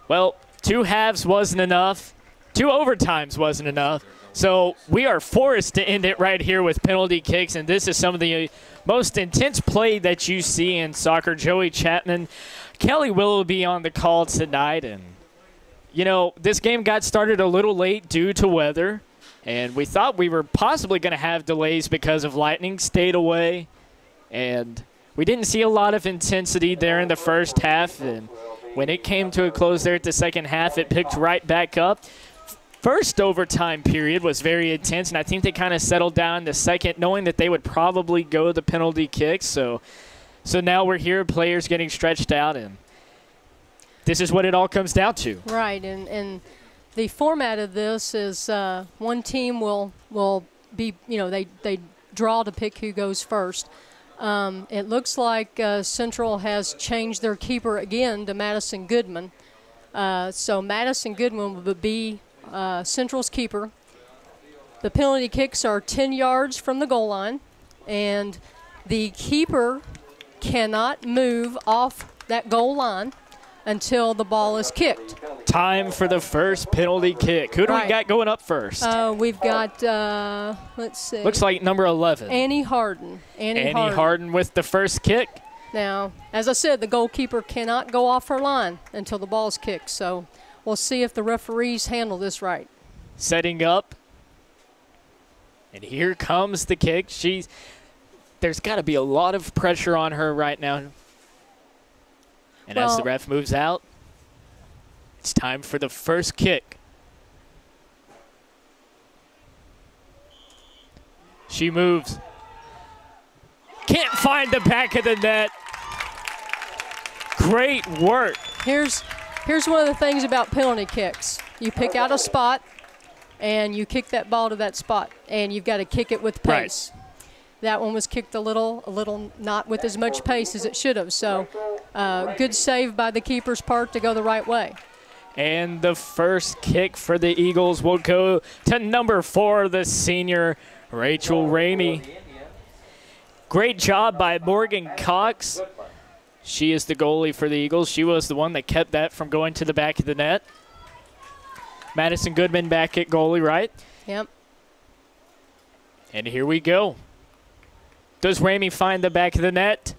Speaker 5: well, 2 halves wasn't enough. 2 overtimes wasn't enough. So we are forced to end it right here with penalty kicks. And this is some of the most intense play that you see in soccer. Joey Chapman, Kelly Willoughby on the call tonight. And, this game got started a little late due to weather. And we thought we were possibly going to have delays because of lightning, stayed away. And we didn't see a lot of intensity there in the first half. And when it came to a close there at the second half, it picked right back up. First overtime period was very intense, and I think they kind of settled down in the second, knowing that they would probably go the penalty kicks. So now we're here, players getting stretched out, and this is what it all comes down to.
Speaker 6: Right, and the format of this is one team will be, they draw to pick who goes first. It looks like Central has changed their keeper again to Madison Goodman. So Madison Goodman will be Central's keeper. The penalty kicks are 10 yards from the goal line, and the keeper cannot move off that goal line until the ball is kicked.
Speaker 5: Time for the first penalty kick. Who do we got going up first?
Speaker 6: We've got, let's see.
Speaker 5: Looks like number 11.
Speaker 6: Annie Harden.
Speaker 5: Annie Harden with the first kick.
Speaker 6: Now, as I said, the goalkeeper cannot go off her line until the ball's kicked. So we'll see if the referees handle this right.
Speaker 5: Setting up. And here comes the kick. There's got to be a lot of pressure on her right now. And as the ref moves out, it's time for the first kick. She moves. Can't find the back of the net. Great work.
Speaker 6: Here's one of the things about penalty kicks. You pick out a spot, and you kick that ball to that spot, and you've got to kick it with pace. Right. That one was kicked a little not with as much pace as it should have. So good save by the keeper's part to go the right way.
Speaker 5: And the first kick for the Eagles will go to number 4, the senior, Rachel Ramey. Great job by Morgan Cox. She is the goalie for the Eagles. She was the one that kept that from going to the back of the net. Madison Goodman back at goalie, right?
Speaker 6: Yep.
Speaker 5: And here we go. Does Ramey find the back of the net?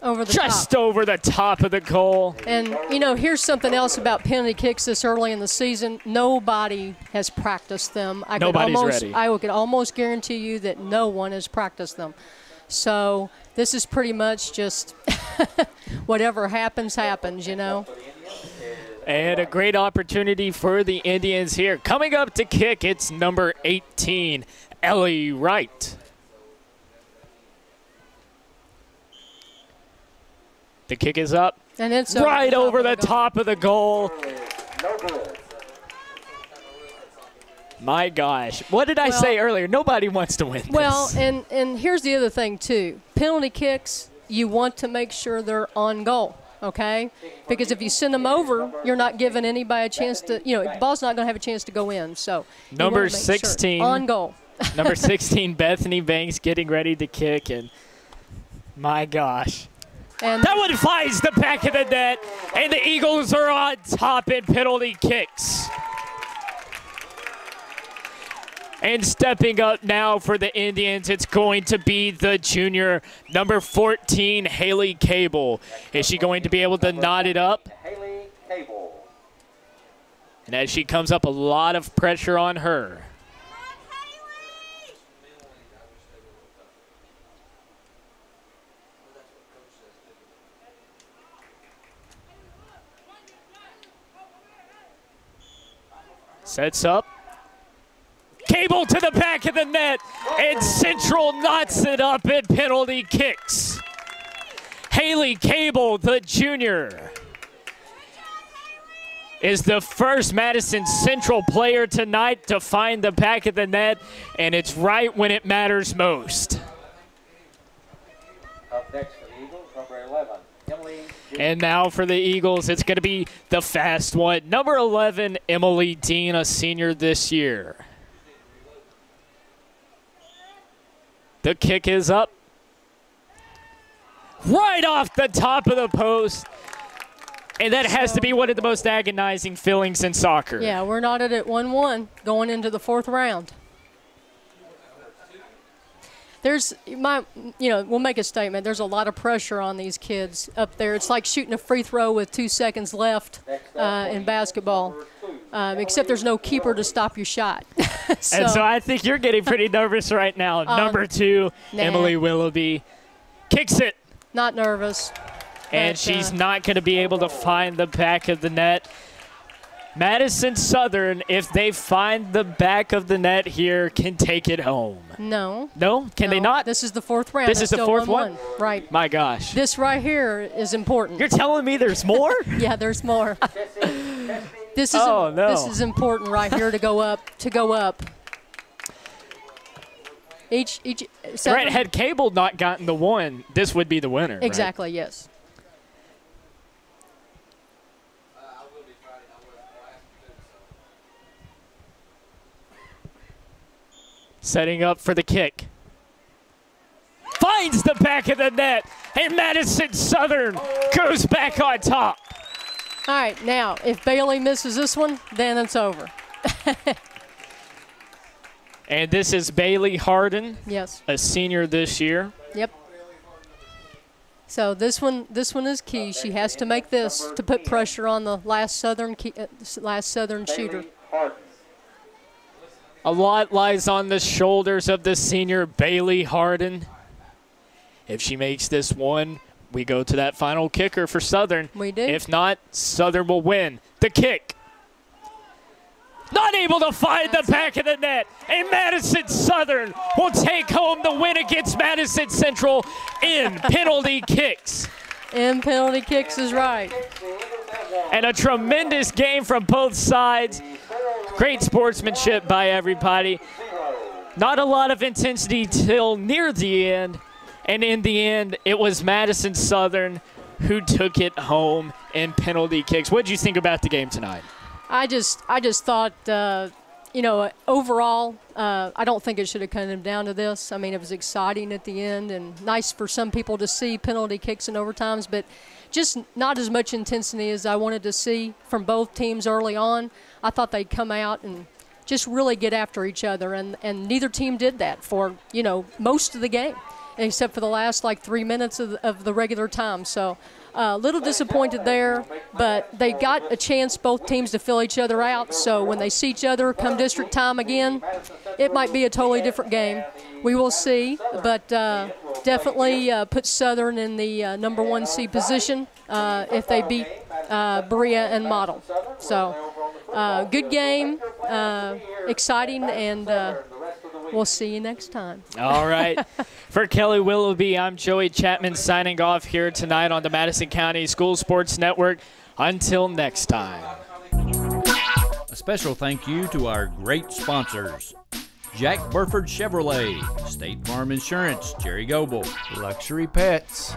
Speaker 6: Over the
Speaker 5: Just
Speaker 6: top.
Speaker 5: over the top of the goal.
Speaker 6: And, you know, here's something else about penalty kicks this early in the season. Nobody has practiced them.
Speaker 5: Nobody's ready.
Speaker 6: I could almost guarantee you that no one has practiced them. So this is pretty much just whatever happens, happens, you know.
Speaker 5: And a great opportunity for the Indians here. Coming up to kick, it's number 18, Ellie Wright. The kick is up.
Speaker 6: And it's
Speaker 5: right over the top of the goal. My gosh. What did I say earlier? Nobody wants to win this.
Speaker 6: Well, and here's the other thing, too. Penalty kicks, you want to make sure they're on goal, okay? Because if you send them over, you're not giving anybody a chance to, you know, the ball's not going to have a chance to go in. So
Speaker 5: number 16.
Speaker 6: Sure, on goal.
Speaker 5: Number 16, Bethany Banks getting ready to kick. And my gosh. And that one finds the back of the net, and the Eagles are on top in penalty kicks. And stepping up now for the Indians, it's going to be the junior, number 14, Haley Cable. Is she going to be able to knot it up?
Speaker 7: Haley Cable.
Speaker 5: And as she comes up, a lot of pressure on her. Sets up. Cable to the back of the net, and Central knots it up in penalty kicks. Haley Cable, the junior, is the first Madison Central player tonight to find the back of the net, and it's right when it matters most.
Speaker 7: Up next for the Eagles, number 11, Emily.
Speaker 5: And now for the Eagles, it's going to be the fast one. Number 11, Emily Dean, a senior this year. The kick is up. Right off the top of the post. And that has to be one of the most agonizing feelings in soccer.
Speaker 6: Yeah, we're knotted at 1-1 going into the 4th round. We'll make a statement. There's a lot of pressure on these kids up there. It's like shooting a free throw with 2 seconds left in basketball, except there's no keeper to stop your shot.
Speaker 5: And so I think you're getting pretty nervous right now. Number 2, Emily Willoughby, kicks it.
Speaker 6: Not nervous.
Speaker 5: And she's not going to be able to find the back of the net. Madison Southern, if they find the back of the net here, can take it home.
Speaker 6: No.
Speaker 5: No? Can they not?
Speaker 6: This is the 4th round.
Speaker 5: This is the 4th one?
Speaker 6: Right.
Speaker 5: My gosh.
Speaker 6: This right here is important.
Speaker 5: You're telling me there's more?
Speaker 6: Yeah, there's more. This is important right here to go up. Each
Speaker 5: Right, had Cable not gotten the one, this would be the winner.
Speaker 6: Exactly, yes.
Speaker 5: Setting up for the kick. Finds the back of the net, and Madison Southern goes back on top.
Speaker 6: All right, now, if Bailey misses this one, then it's over.
Speaker 5: And this is Bailey Harden.
Speaker 6: Yes.
Speaker 5: A senior this year.
Speaker 6: Yep. So this one is key. She has to make this to put pressure on the last Southern shooter.
Speaker 5: A lot lies on the shoulders of the senior Bailey Harden. If she makes this one, we go to that final kicker for Southern.
Speaker 6: We do.
Speaker 5: If not, Southern will win. The kick. Not able to find the back of the net, and Madison Southern will take home the win against Madison Central in penalty kicks.
Speaker 6: In penalty kicks is right.
Speaker 5: And a tremendous game from both sides. Great sportsmanship by everybody. Not a lot of intensity till near the end, and in the end, it was Madison Southern who took it home in penalty kicks. What did you think about the game tonight?
Speaker 6: I just thought, overall, I don't think it should have come down to this. I mean, it was exciting at the end and nice for some people to see penalty kicks and overtimes, but just not as much intensity as I wanted to see from both teams early on. I thought they'd come out and just really get after each other, and neither team did that for, most of the game, except for the last, 3 minutes of the regular time. So a little disappointed there, but they got a chance, both teams, to fill each other out. So when they see each other come district time again, it might be a totally different game. We will see, but definitely put Southern in the number 1 seed position if they beat Berea and Model. So good game, exciting, and we'll see you next time.
Speaker 5: All right. For Kelly Willoughby, I'm Joey Chapman signing off here tonight on the Madison County School Sports Network. Until next time.
Speaker 1: A special thank you to our great sponsors: Jack Burford Chevrolet, State Farm Insurance, Jerry Goebel, Luxury Pets,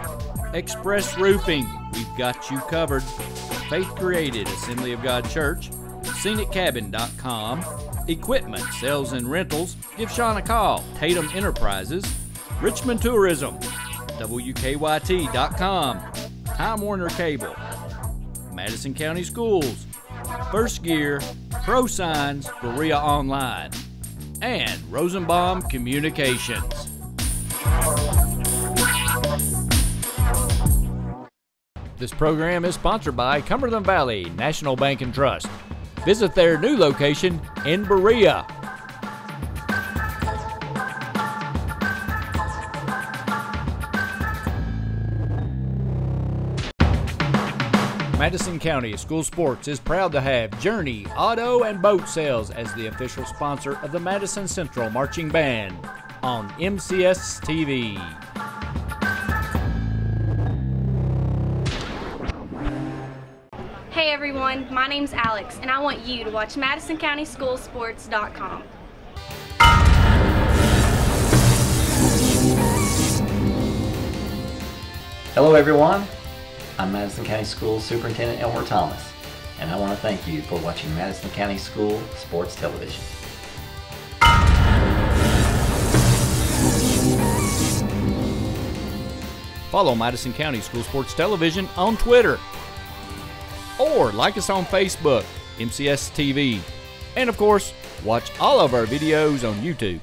Speaker 1: Express Roofing, we've got you covered, Faith Created, Assembly of God Church, ScenicCabin.com, Equipment, Sales and Rentals, give Sean a call, Tatum Enterprises, Richmond Tourism, WKYT.com, Time Warner Cable, Madison County Schools, First Gear, Pro Signs, Berea Online, and Rosenbaum Communications. This program is sponsored by Cumberland Valley National Bank and Trust. Visit their new location in Berea. Madison County School Sports is proud to have Journey Auto and Boat Sales as the official sponsor of the Madison Central Marching Band on MCHS TV.
Speaker 3: Hey everyone, my name's Alex, and I want you to watch MadisonCountySchoolSports.com.
Speaker 4: Hello everyone, I'm Madison County School Superintendent Elmer Thomas, and I want to thank you for watching Madison County School Sports Television.
Speaker 1: Follow Madison County School Sports Television on Twitter, or like us on Facebook, MCS TV, and of course, watch all of our videos on YouTube.